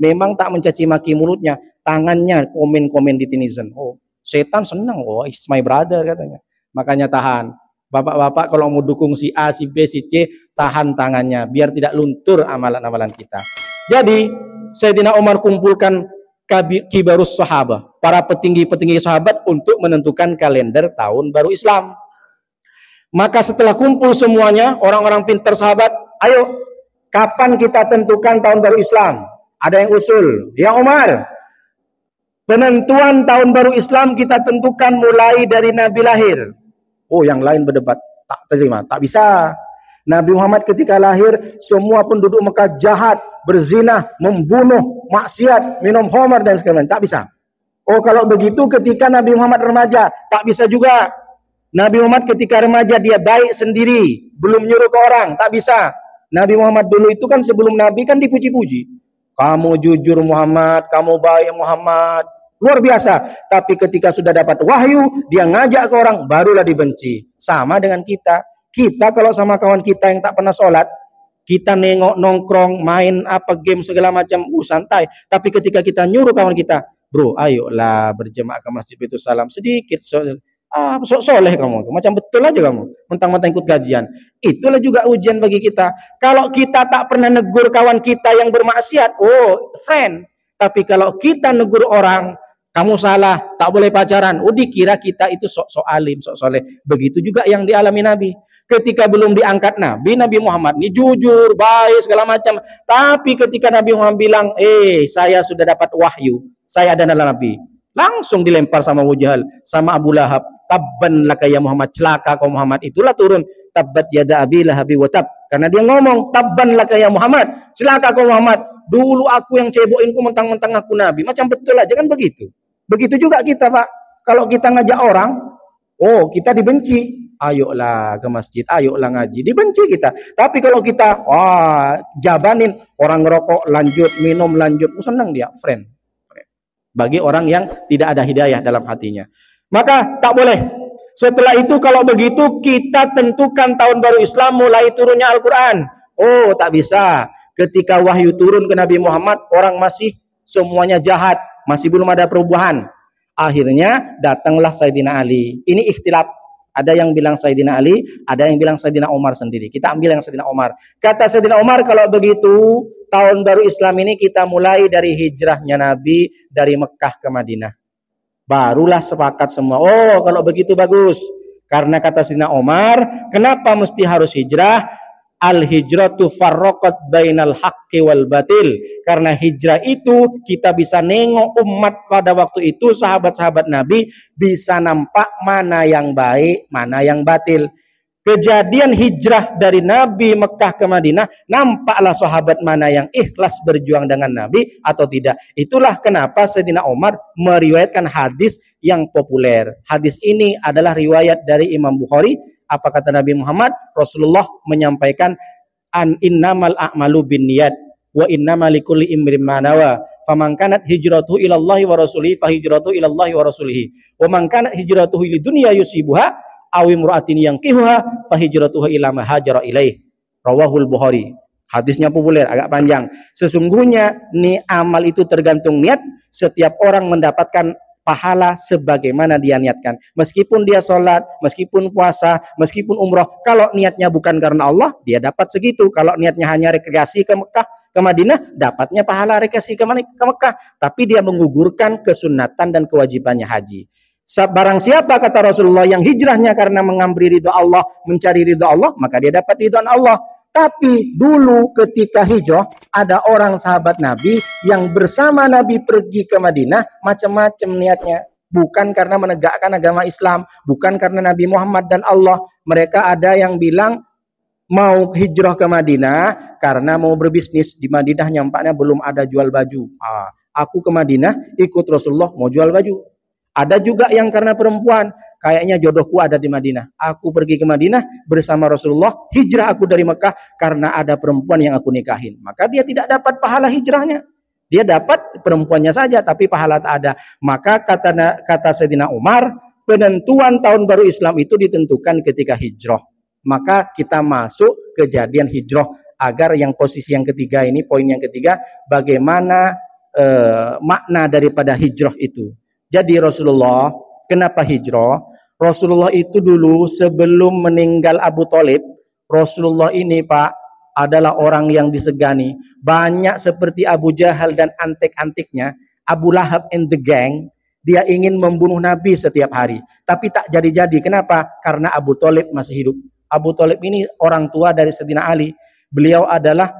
Memang tak mencaci maki mulutnya, tangannya komen-komen di netizen. Setan senang. It's my brother katanya. Makanya tahan. Bapak-bapak kalau mau dukung si A, si B, si C, tahan tangannya biar tidak luntur amalan-amalan kita. Jadi Sayyidina Umar kumpulkan kibarus sahabat, para petinggi-petinggi sahabat untuk menentukan kalender tahun baru Islam. Maka setelah kumpul semuanya, orang-orang pintar sahabat, ayo kapan kita tentukan tahun baru Islam? Ada yang usul, ya Umar, penentuan tahun baru Islam kita tentukan mulai dari Nabi lahir. Yang lain berdebat, tak terima, tak bisa. Nabi Muhammad ketika lahir, semua penduduk Mekah jahat, berzina, membunuh, maksiat, minum khamar dan sebagainya. Tak bisa. Kalau begitu ketika Nabi Muhammad remaja, tak bisa juga. Nabi Muhammad ketika remaja dia baik sendiri, belum nyuruh ke orang, tak bisa. Nabi Muhammad dulu itu kan sebelum Nabi kan dipuji-puji. Kamu jujur Muhammad, kamu baik Muhammad. Luar biasa. Tapi ketika sudah dapat wahyu, dia ngajak ke orang, barulah dibenci. Sama dengan kita. Kita kalau sama kawan kita yang tak pernah sholat, kita nengok, nongkrong, main apa game segala macam, santai. Tapi ketika kita nyuruh kawan kita, bro, ayolah berjemaah ke masjid Baitul Salam sedikit. Soleh kamu. Macam betul aja kamu. Mentang-mentang ikut kajian. Itulah juga ujian bagi kita. Kalau kita tak pernah negur kawan kita yang bermaksiat, friend. Tapi kalau kita negur orang, kamu salah, tak boleh pacaran. Dikira kita itu sok alim, sok soleh. Begitu juga yang dialami Nabi. Ketika belum diangkat Nabi Muhammad ini jujur, baik, segala macam. Tapi ketika Nabi Muhammad bilang, saya sudah dapat wahyu, saya adalah Nabi. Langsung dilempar sama Abu Jahal, sama Abu Lahab. Tabban laka ya Muhammad, celaka kau Muhammad. Itulah turun, tabbat yada abi lahabi wa tab. Karena dia ngomong, tabban laka ya Muhammad, celaka kau Muhammad. Dulu aku yang cebokin ku, mentang-mentang aku Nabi. Macam betul aja kan begitu. Begitu juga kita, Pak. Kalau kita ngajak orang, kita dibenci. Ayolah ke masjid, ayolah ngaji, dibenci kita. Tapi kalau kita, jabanin, orang ngerokok lanjut, minum lanjut, senang dia, friend. Bagi orang yang tidak ada hidayah dalam hatinya. Maka tak boleh. Setelah itu kalau begitu kita tentukan tahun baru Islam mulai turunnya Al-Quran. Tak bisa. Ketika wahyu turun ke Nabi Muhammad, orang masih semuanya jahat. Masih belum ada perubahan. Akhirnya datanglah Sayyidina Ali. Ini ikhtilaf. Ada yang bilang Sayyidina Ali, ada yang bilang Sayyidina Umar sendiri. Kita ambil yang Sayyidina Umar. Kata Sayyidina Umar, kalau begitu tahun baru Islam ini kita mulai dari hijrahnya Nabi dari Mekah ke Madinah. Barulah sepakat semua. Kalau begitu bagus. Karena kata Sayyidina Umar, kenapa mesti harus hijrah? Al-hijratu farraqat bainal haqqi wal batil. Karena hijrah itu kita bisa nengok umat pada waktu itu, sahabat-sahabat Nabi bisa nampak mana yang baik, mana yang batil. Kejadian hijrah dari Nabi Mekah ke Madinah, nampaklah sahabat mana yang ikhlas berjuang dengan Nabi atau tidak. Itulah kenapa Sayyidina Umar meriwayatkan hadis yang populer. Hadis ini adalah riwayat dari Imam Bukhari. Apa kata Nabi Muhammad? Rasulullah menyampaikan, innamal a'malu binniyat wa innamal likulli imrin ma nawa. Faman kanat hijratuhu ila Allahi wa rasulihi fa hijratuhu ila Allahi wa rasulihi. Wa man kanat hijratuhu lidunya yusibuha aw imra'atin yankihuha fa hijratuhu ila ma hajara ilaih. Rawahul Bukhari. Hadisnya populer, agak panjang. Sesungguhnya nih amal itu tergantung niat. Setiap orang mendapatkan pahala sebagaimana dia niatkan. Meskipun dia sholat, meskipun puasa, meskipun umroh, kalau niatnya bukan karena Allah, dia dapat segitu. Kalau niatnya hanya rekreasi ke Mekah, ke Madinah, dapatnya pahala rekreasi ke Mekah. Tapi dia menggugurkan kesunatan dan kewajibannya haji. Barang siapa, kata Rasulullah, yang hijrahnya karena mengambil ridha Allah, mencari ridha Allah, maka dia dapat ridha Allah. Tapi dulu ketika hijrah, ada orang sahabat Nabi yang bersama Nabi pergi ke Madinah, macam-macam niatnya. Bukan karena menegakkan agama Islam, bukan karena Nabi Muhammad dan Allah. Mereka ada yang bilang mau hijrah ke Madinah karena mau berbisnis. Di Madinah nyampaknya belum ada jual baju. Aku ke Madinah ikut Rasulullah mau jual baju. Ada juga yang karena perempuan, kayaknya jodohku ada di Madinah. Aku pergi ke Madinah bersama Rasulullah, hijrah aku dari Mekah karena ada perempuan yang aku nikahin. Maka dia tidak dapat pahala hijrahnya. Dia dapat perempuannya saja, tapi pahala tak ada. Maka kata Sayyidina Umar, penentuan tahun baru Islam itu ditentukan ketika hijrah. Maka kita masuk kejadian hijrah agar yang posisi yang ketiga ini, poin yang ketiga, bagaimana makna daripada hijrah itu. Jadi Rasulullah, kenapa hijrah? Rasulullah itu dulu sebelum meninggal Abu Thalib, Rasulullah ini Pak adalah orang yang disegani. Banyak seperti Abu Jahal dan antek-antiknya, Abu Lahab and the gang, dia ingin membunuh Nabi setiap hari. Tapi tak jadi-jadi. Kenapa? Karena Abu Thalib masih hidup. Abu Thalib ini orang tua dari Sayyidina Ali. Beliau adalah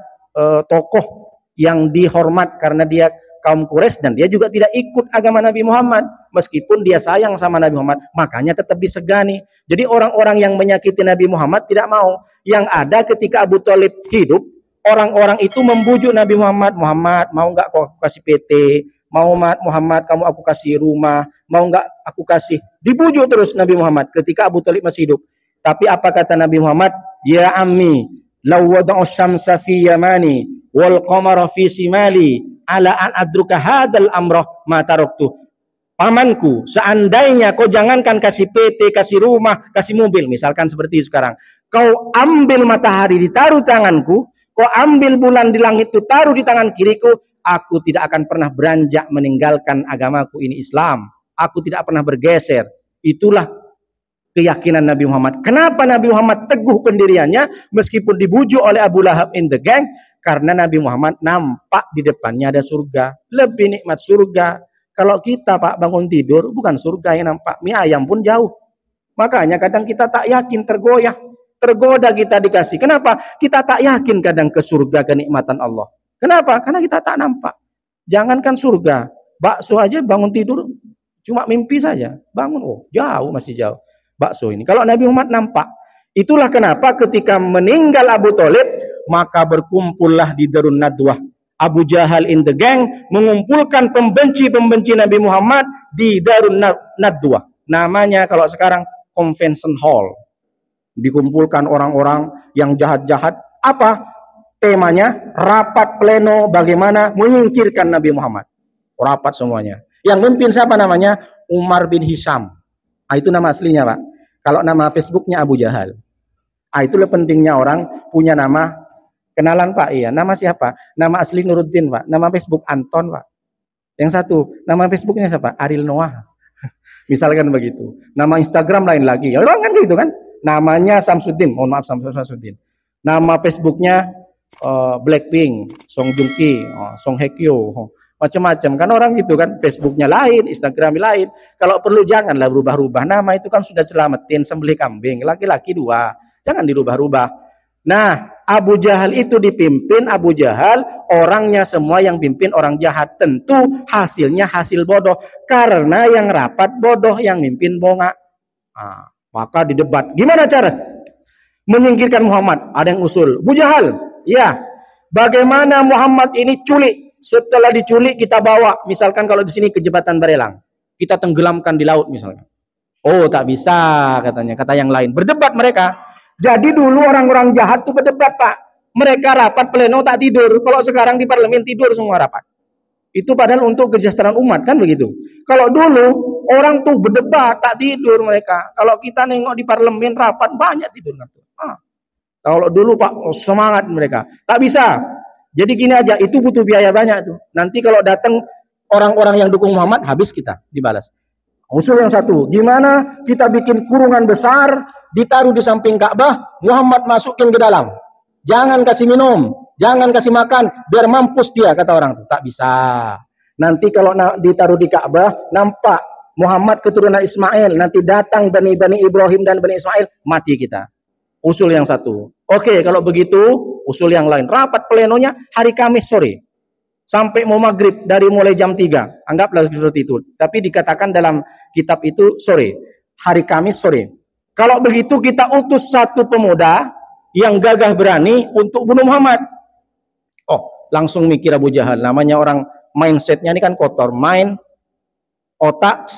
tokoh yang dihormat karena dia kaum Quraisy dan dia juga tidak ikut agama Nabi Muhammad. Meskipun dia sayang sama Nabi Muhammad, makanya tetap disegani. Jadi orang-orang yang menyakiti Nabi Muhammad tidak mau. Yang ada ketika Abu Thalib hidup, orang-orang itu membujuk Nabi Muhammad, Muhammad mau nggak kau kasih PT, mau Muhammad kamu aku kasih rumah, mau nggak aku kasih. Dibujuk terus Nabi Muhammad ketika Abu Thalib masih hidup. Tapi apa kata Nabi Muhammad? Ya ammi, law wada'u syamsa fi yamani wal qamara fi simali ala an adruka hadal amrah ma taraktu. Pamanku, seandainya kau jangankan kasih PT, kasih rumah, kasih mobil, misalkan seperti sekarang. Kau ambil matahari ditaruh tanganku, kau ambil bulan di langit itu taruh di tangan kiriku, aku tidak akan pernah beranjak meninggalkan agamaku ini Islam. Aku tidak pernah bergeser. Itulah keyakinan Nabi Muhammad. Kenapa Nabi Muhammad teguh pendiriannya meskipun dibujuk oleh Abu Lahab in the gang? Karena Nabi Muhammad nampak di depannya ada surga. Lebih nikmat surga. Kalau kita Pak bangun tidur, bukan surga yang nampak. Mie ayam pun jauh. Makanya kadang kita tak yakin, tergoyah. Tergoda kita dikasih. Kenapa? Kita tak yakin kadang ke surga, kenikmatan Allah. Kenapa? Karena kita tak nampak. Jangankan surga. Bakso aja bangun tidur, cuma mimpi saja. Bangun, oh jauh, masih jauh. Bakso ini. Kalau Nabi Muhammad nampak. Itulah kenapa ketika meninggal Abu Thalib, maka berkumpullah di Darun Nadwah. Abu Jahal in the gang mengumpulkan pembenci-pembenci Nabi Muhammad di Darun Nadwah. Namanya kalau sekarang Convention Hall. Dikumpulkan orang-orang yang jahat-jahat. Apa? Temanya rapat pleno bagaimana menyingkirkan Nabi Muhammad. Rapat semuanya. Yang memimpin siapa namanya? Umar bin Hisham. Itu nama aslinya Pak. Kalau nama Facebooknya Abu Jahal. Itulah pentingnya orang punya nama. Kenalan Pak, iya. Nama siapa? Nama asli Nuruddin Pak. Nama Facebook Anton Pak. Yang satu, nama Facebooknya siapa? Ariel Noah. Misalkan begitu. Nama Instagram lain lagi. Ya orang kan gitu kan. Namanya Samsudin. Mohon maaf Samsudin. Nama Facebooknya Blackpink, Song Joong Ki, Song Hye Kyo, macam-macam kan orang gitu kan. Facebooknya lain, Instagram lain. Kalau perlu janganlah berubah-ubah nama, itu kan sudah selamatin sembelih kambing, laki-laki 2, jangan dirubah-rubah. Nah, Abu Jahal itu dipimpin Abu Jahal, orangnya semua yang pimpin orang jahat. Tentu hasilnya hasil bodoh, karena yang rapat bodoh, yang mimpin bonga. Maka didebat, gimana cara menyingkirkan Muhammad? Ada yang usul, Abu Jahal, ya, bagaimana Muhammad ini culik? Setelah diculik kita bawa, misalkan kalau di sini ke Jembatan Barelang, kita tenggelamkan di laut misalnya. Oh, tak bisa katanya, kata yang lain. Berdebat mereka. Jadi dulu orang-orang jahat tuh berdebat Pak. Mereka rapat pleno tak tidur. Kalau sekarang di parlemen tidur semua rapat. Itu padahal untuk kesejahteraan umat kan begitu. Kalau dulu orang tuh berdebat tak tidur mereka. Kalau kita nengok di parlemen rapat banyak tidur. Kalau dulu Pak semangat mereka. Tak bisa. Jadi gini aja, itu butuh biaya banyak tuh. Nanti kalau datang orang-orang yang dukung Muhammad, habis kita dibalas. Usul yang satu, gimana kita bikin kurungan besar, ditaruh di samping Ka'bah, Muhammad masukin ke dalam. Jangan kasih minum, jangan kasih makan, biar mampus dia, kata orang tuh. Tak bisa. Nanti kalau ditaruh di Ka'bah, nampak Muhammad keturunan Ismail, nanti datang Bani Ibrahim dan Bani Ismail, mati kita. Usul yang satu. Oke, kalau begitu, usul yang lain. Rapat plenonya hari Kamis sore. Sampai mau maghrib, dari mulai jam 3. Anggaplah seperti itu. Tapi dikatakan dalam kitab itu sore. Hari Kamis sore. Kalau begitu kita utus satu pemuda, yang gagah berani untuk bunuh Muhammad. Oh, langsung mikir Abu Jahal. Namanya orang mindsetnya ini kan kotor. Main otak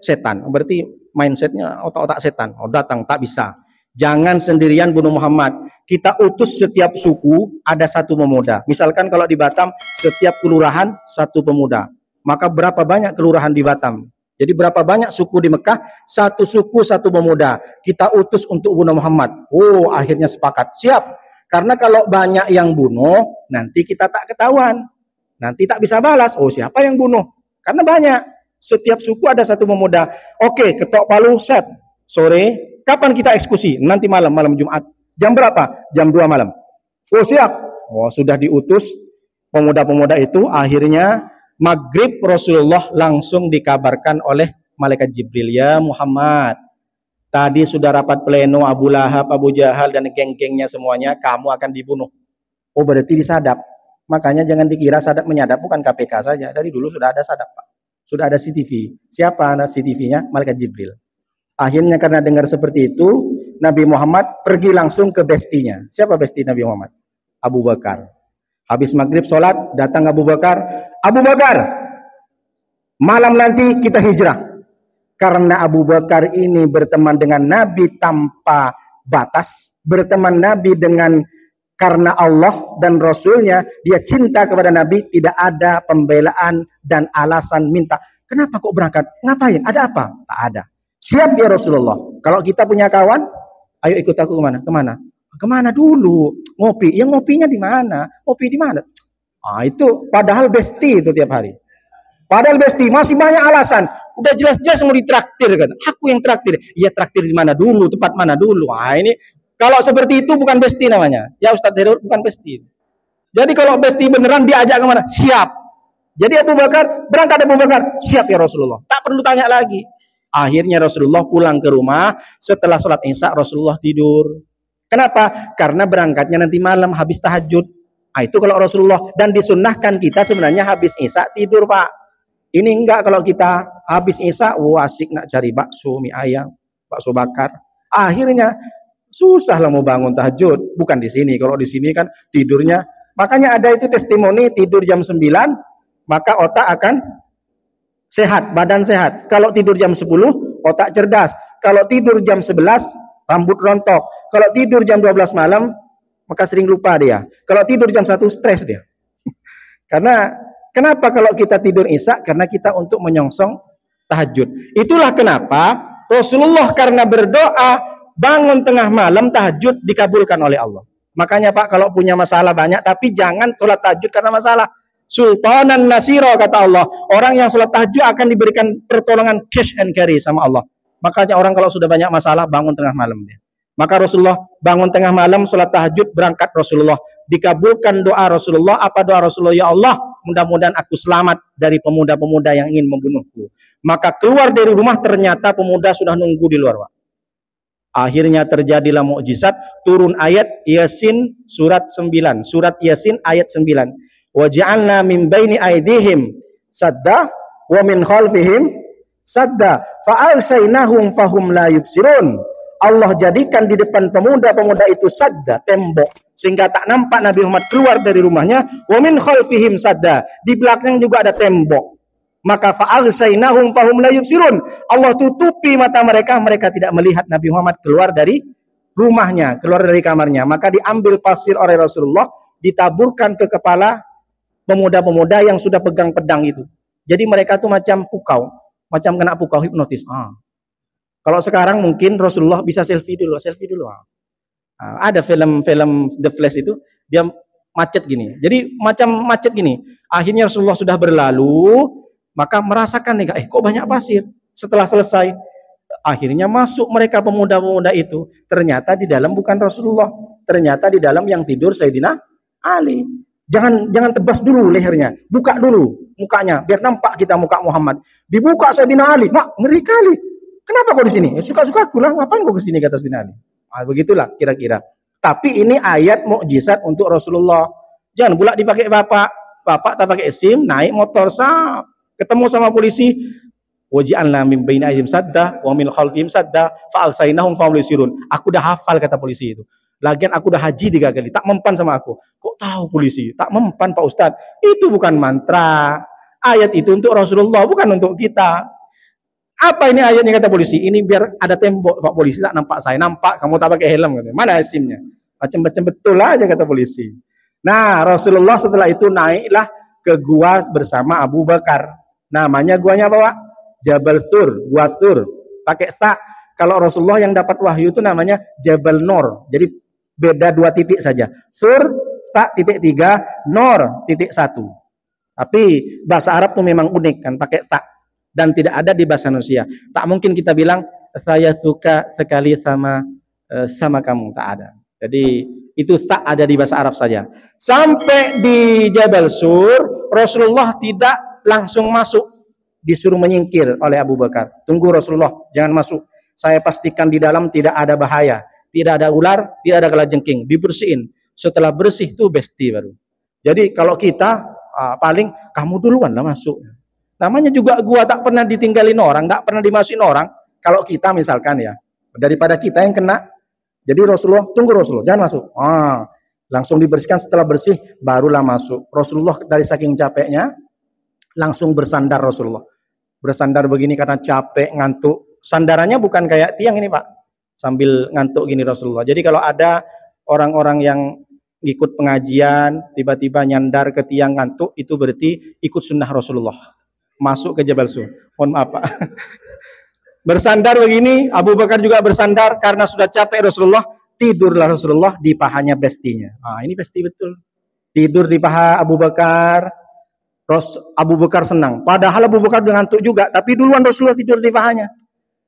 setan. Berarti mindsetnya otak-otak setan. Oh, datang, tak bisa. Jangan sendirian bunuh Muhammad. Kita utus setiap suku ada satu pemuda. Misalkan kalau di Batam setiap kelurahan satu pemuda. Maka berapa banyak kelurahan di Batam? Jadi berapa banyak suku di Mekah? Satu suku satu pemuda. Kita utus untuk bunuh Muhammad. Oh, akhirnya sepakat. Siap. Karena kalau banyak yang bunuh, nanti kita tak ketahuan. Nanti tak bisa balas. Oh, siapa yang bunuh? Karena banyak. Setiap suku ada satu pemuda. Oke, ketok palu set. Sore, kapan kita eksekusi? Nanti malam Jumat. Jam berapa? Jam 2 malam. Oh, siap. Oh, sudah diutus pemuda-pemuda itu. Akhirnya maghrib Rasulullah langsung dikabarkan oleh malaikat Jibril. Ya Muhammad, tadi sudah rapat pleno Abu Lahab, Abu Jahal dan geng-gengnya semuanya, kamu akan dibunuh. Oh, berarti disadap. Makanya jangan dikira sadap menyadap, bukan KPK saja. Dari dulu sudah ada sadap, Pak. Sudah ada CCTV. Siapa CCTV-nya? Malaikat Jibril. Akhirnya karena dengar seperti itu, Nabi Muhammad pergi langsung ke bestinya. Siapa besti Nabi Muhammad? Abu Bakar. Habis maghrib sholat, datang Abu Bakar. Abu Bakar, malam nanti kita hijrah. Karena Abu Bakar ini berteman dengan Nabi tanpa batas, berteman Nabi dengan karena Allah dan Rasulnya, dia cinta kepada Nabi, tidak ada pembelaan dan alasan minta. Kenapa kok berangkat? Ngapain? Ada apa? Tak ada. Siap ya Rasulullah. Kalau kita punya kawan, ayo ikut aku kemana? Kemana? Kemana dulu? Ngopi. Yang ngopinya di mana? Ngopi di mana? Ah, itu padahal besti itu tiap hari. Padahal besti masih banyak alasan. Udah jelas-jelas mau ditraktir kan. Aku yang traktir. Iya, traktir di mana dulu? Tempat mana dulu? Ah, ini kalau seperti itu bukan besti namanya. Ya Ustadz Herul, bukan besti. Jadi kalau besti beneran diajak kemana? Siap. Jadi Abu Bakar, berangkat Abu Bakar. Siap ya Rasulullah. Tak perlu tanya lagi. Akhirnya Rasulullah pulang ke rumah. Setelah sholat Isya Rasulullah tidur. Kenapa? Karena berangkatnya nanti malam habis tahajud. Nah, itu kalau Rasulullah. Dan disunnahkan kita sebenarnya habis Isya tidur, Pak. Ini enggak kalau kita habis Isya, asik nak cari bakso, mie ayam, bakso bakar. Akhirnya susah lah mau bangun tahajud. Bukan di sini. Kalau di sini kan tidurnya. Makanya ada itu testimoni tidur jam 9, maka otak akan sehat, badan sehat. Kalau tidur jam 10, otak cerdas. Kalau tidur jam 11, rambut rontok. Kalau tidur jam 12 malam, maka sering lupa dia. Kalau tidur jam 1, stres dia. Karena kenapa kalau kita tidur Isya? Karena kita untuk menyongsong tahajud. Itulah kenapa Rasulullah karena berdoa bangun tengah malam tahajud dikabulkan oleh Allah. Makanya Pak, kalau punya masalah banyak, tapi jangan sholat tahajud karena masalah. Sultanan nasiro kata Allah. Orang yang sholat tahajud akan diberikan pertolongan cash and carry sama Allah. Makanya orang kalau sudah banyak masalah bangun tengah malam dia. Maka Rasulullah bangun tengah malam sholat tahajud, berangkat Rasulullah. Dikabulkan doa Rasulullah. Apa doa Rasulullah? Ya Allah, mudah-mudahan aku selamat dari pemuda-pemuda yang ingin membunuhku. Maka keluar dari rumah, ternyata pemuda sudah nunggu di luar. Akhirnya terjadilah mukjizat, turun ayat Yasin surat 9. Surat Yasin ayat 9. Wa ja'alna min baini aydihim sadda wa min khalfihim sadda fa'alsainahum fahum la yubsirun. Allah jadikan di depan pemuda-pemuda itu sadda, tembok, sehingga tak nampak Nabi Muhammad keluar dari rumahnya. Wa min khalfihim sadda, di belakang juga ada tembok. Maka fa'alsainahum fahum la yubsirun. Allah tutupi mata mereka, mereka tidak melihat Nabi Muhammad keluar dari rumahnya, keluar dari kamarnya. Maka diambil pasir oleh Rasulullah, ditaburkan ke kepala pemuda-pemuda yang sudah pegang pedang itu. Jadi mereka tuh macam pukau, macam kena pukau hipnotis. Kalau sekarang mungkin Rasulullah bisa selfie dulu. Ada film-film The Flash itu, dia macet gini. Jadi macam macet gini. Akhirnya Rasulullah sudah berlalu, maka merasakan nih, kok banyak pasir. Setelah selesai, akhirnya masuk mereka pemuda-pemuda itu. Ternyata di dalam bukan Rasulullah. Ternyata di dalam yang tidur Sayyidina Ali. Jangan tebas dulu lehernya, buka dulu mukanya biar nampak kita muka Muhammad. Dibuka Sayyidina Ali, mak ngeri kali. Kenapa kau di sini? Suka-suka aku lah, ngapain kau ke sini kata Sayyidina Ali. Begitulah kira-kira. Tapi ini ayat mukjizat untuk Rasulullah. Jangan pula dipakai bapak tak pakai SIM, naik motor ketemu sama polisi. Waji'alna min baini aydihim sadda wa min khalfihim sadda fa'alsainahum fahum la yubsirun. Aku dah hafal kata polisi itu. Lagian aku udah haji 3 kali, tak mempan sama aku. Kok tahu polisi? Tak mempan Pak Ustadz. Itu bukan mantra. Ayat itu untuk Rasulullah, bukan untuk kita. Apa ini ayatnya kata polisi? Ini biar ada tembok Pak polisi tak nampak saya. Nampak kamu tak pakai helm. Mana SIM-nya? Macam-macam betul aja kata polisi. Nah Rasulullah setelah itu naiklah ke gua bersama Abu Bakar. Namanya guanya apa Pak? Jabal Tur, Gua Tur. Pakai tak. Kalau Rasulullah yang dapat wahyu itu namanya Jabal Nur. Jadi beda 2 titik saja. Sur, tak titik 3, Nur titik 1. Tapi bahasa Arab tuh memang unik kan, pakai tak. Dan tidak ada di bahasa manusia. Tak mungkin kita bilang saya suka sekali sama kamu, tak ada. Jadi itu tak ada di bahasa Arab saja. Sampai di Jabal Sur, Rasulullah tidak langsung masuk, disuruh menyingkir oleh Abu Bakar. Tunggu Rasulullah, jangan masuk. Saya pastikan di dalam tidak ada bahaya, tidak ada ular, tidak ada kalajengking. Dibersihin. Setelah bersih itu besti baru. Jadi kalau kita paling kamu duluan lah masuk. Namanya juga gua tak pernah ditinggalin orang, tak pernah dimasukin orang. Kalau kita misalkan ya, daripada kita yang kena. Jadi Rasulullah, tunggu Rasulullah, jangan masuk. Langsung dibersihkan, setelah bersih, barulah masuk. Rasulullah dari saking capeknya, langsung bersandar Rasulullah. Bersandar begini karena capek, ngantuk. Sandarannya bukan kayak tiang ini Pak, sambil ngantuk gini Rasulullah. Jadi kalau ada orang-orang yang ikut pengajian, tiba-tiba nyandar ke tiang ngantuk, itu berarti ikut sunnah Rasulullah. Masuk ke Jabal Sur. Mohon maaf Pak. Bersandar begini, Abu Bakar juga bersandar karena sudah capek Rasulullah. Tidurlah Rasulullah di pahanya bestinya. Ini besti betul. Tidur di paha Abu Bakar. Abu Bakar senang. Padahal Abu Bakar udah ngantuk juga, tapi duluan Rasulullah tidur di pahanya.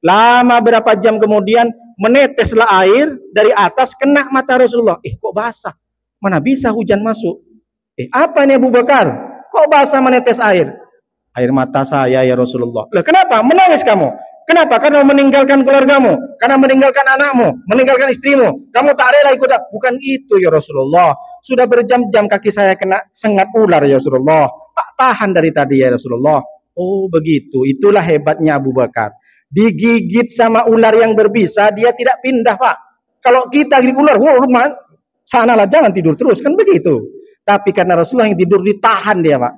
Lama berapa jam kemudian meneteslah air dari atas kena mata Rasulullah. Kok basah? Mana bisa hujan masuk? Apa ini Abu Bakar? Kok basah menetes air? Air mata saya ya Rasulullah. Lah kenapa? Menangis kamu? Kenapa? Karena meninggalkan keluargamu, karena meninggalkan anakmu, meninggalkan istrimu. Kamu tak rela ikut? Bukan itu ya Rasulullah. Sudah berjam-jam kaki saya kena sengat ular ya Rasulullah. Tak tahan dari tadi ya Rasulullah. Oh begitu. Itulah hebatnya Abu Bakar. Digigit sama ular yang berbisa, dia tidak pindah Pak. Kalau kita gigit ular, rumah sanalah, jangan tidur terus, kan begitu. Tapi karena Rasulullah yang tidur, ditahan dia Pak.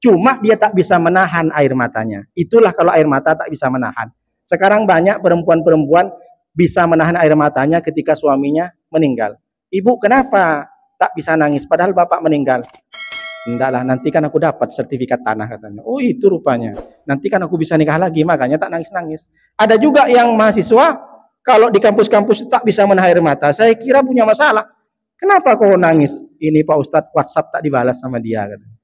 Cuma dia tak bisa menahan air matanya. Itulah kalau air mata tak bisa menahan. Sekarang banyak perempuan-perempuan bisa menahan air matanya ketika suaminya meninggal. Ibu kenapa tak bisa nangis padahal bapak meninggal? Enggaklah, nanti kan aku dapat sertifikat tanah katanya. Oh itu rupanya. Nanti kan aku bisa nikah lagi, makanya tak nangis-nangis. Ada juga yang mahasiswa kalau di kampus-kampus tak bisa menahan air mata. Saya kira punya masalah. Kenapa kau nangis? Ini Pak Ustadz, WhatsApp tak dibalas sama dia katanya.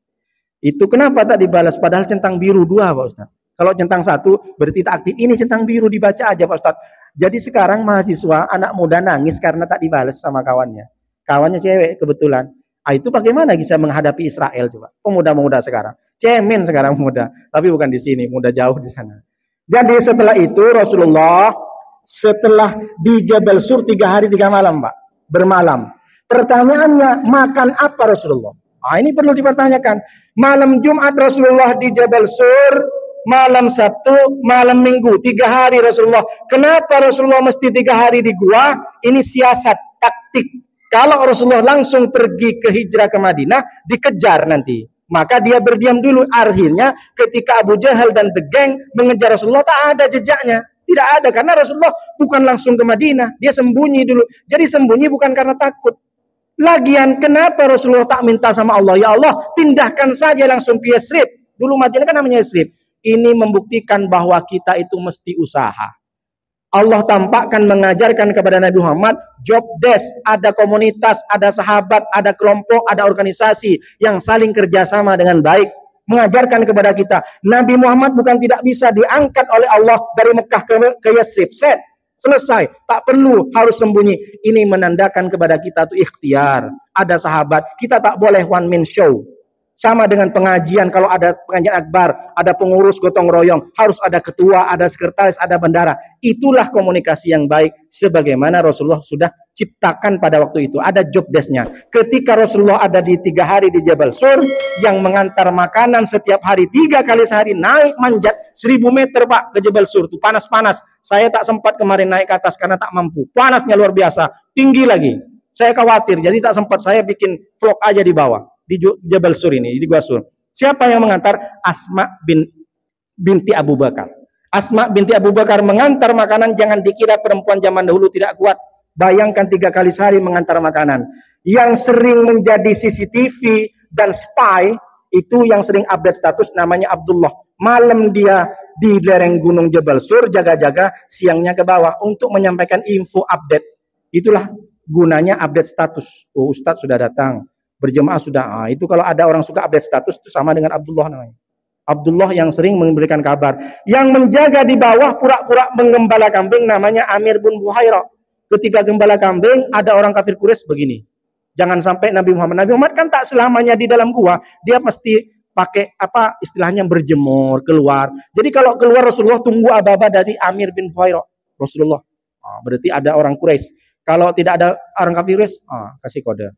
Itu kenapa tak dibalas? Padahal centang biru 2 Pak Ustadz. Kalau centang 1 berarti tak aktif. Ini centang biru dibaca aja Pak Ustadz. Jadi sekarang mahasiswa, anak muda nangis karena tak dibalas sama kawannya. Kawannya cewek kebetulan. Itu bagaimana bisa menghadapi Israel coba? Pemuda-pemuda sekarang. Cemen sekarang muda. Tapi bukan di sini, muda jauh di sana. Jadi setelah itu Rasulullah setelah di Jabal Sur 3 hari 3 malam Pak. Bermalam. Pertanyaannya, makan apa Rasulullah? Ini perlu dipertanyakan. Malam Jumat Rasulullah di Jabal Sur, malam Sabtu, malam Minggu, 3 hari Rasulullah. Kenapa Rasulullah mesti 3 hari di gua? Ini siasat, taktik. Kalau Rasulullah langsung pergi ke hijrah ke Madinah, dikejar nanti. Maka dia berdiam dulu. Akhirnya ketika Abu Jahal dan The Gang mengejar Rasulullah, tak ada jejaknya. Tidak ada, karena Rasulullah bukan langsung ke Madinah. Dia sembunyi dulu. Jadi sembunyi bukan karena takut. Lagian kenapa Rasulullah tak minta sama Allah, ya Allah pindahkan saja langsung ke Yasrib. Dulu Madinah kan namanya Yasrib. Ini membuktikan bahwa kita itu mesti usaha. Allah tampakkan mengajarkan kepada Nabi Muhammad job desk, ada komunitas, ada sahabat, ada kelompok, ada organisasi yang saling kerjasama dengan baik. Mengajarkan kepada kita, Nabi Muhammad bukan tidak bisa diangkat oleh Allah dari Mekah ke Yasrib. Selesai, tak perlu harus sembunyi. Ini menandakan kepada kita tuh ikhtiar. Ada sahabat, kita tak boleh one man show. Sama dengan pengajian, kalau ada pengajian akbar, ada pengurus gotong royong, harus ada ketua, ada sekretaris, ada bendara. Itulah komunikasi yang baik, sebagaimana Rasulullah sudah ciptakan pada waktu itu. Ada job desk-nya. Ketika Rasulullah ada di 3 hari di Jabal Sur, yang mengantar makanan setiap hari 3 kali sehari, naik manjat 1000 meter Pak ke Jabal Sur, itu panas-panas. Saya tak sempat kemarin naik ke atas karena tak mampu. Panasnya luar biasa, tinggi lagi. Saya khawatir, jadi tak sempat saya bikin vlog aja di bawah, di Jabal Sur ini, di Gua Sur. Siapa yang mengantar? Binti Abu Bakar. Asma binti Abu Bakar mengantar makanan. Jangan dikira perempuan zaman dahulu tidak kuat. Bayangkan 3 kali sehari mengantar makanan. Yang sering menjadi CCTV dan spy itu yang sering update status namanya Abdullah. Malam dia di lereng gunung Jabal Sur jaga-jaga, siangnya ke bawah untuk menyampaikan info update. Itulah gunanya update status. Oh, Ustadz sudah datang, berjemaah sudah. Itu kalau ada orang suka update status itu sama dengan Abdullah namanya. Abdullah yang sering memberikan kabar. Yang menjaga di bawah pura-pura menggembala kambing namanya Amir bin Buhairah. Ketika gembala kambing, ada orang kafir Quraisy begini. Jangan sampai Nabi Muhammad kan tak selamanya di dalam gua, dia pasti pakai apa istilahnya berjemur keluar. Jadi kalau keluar Rasulullah tunggu aba-aba dari Amir bin Buhairah. Rasulullah. Berarti ada orang Quraisy. Kalau tidak ada orang kafir Quraisy, kasih kode.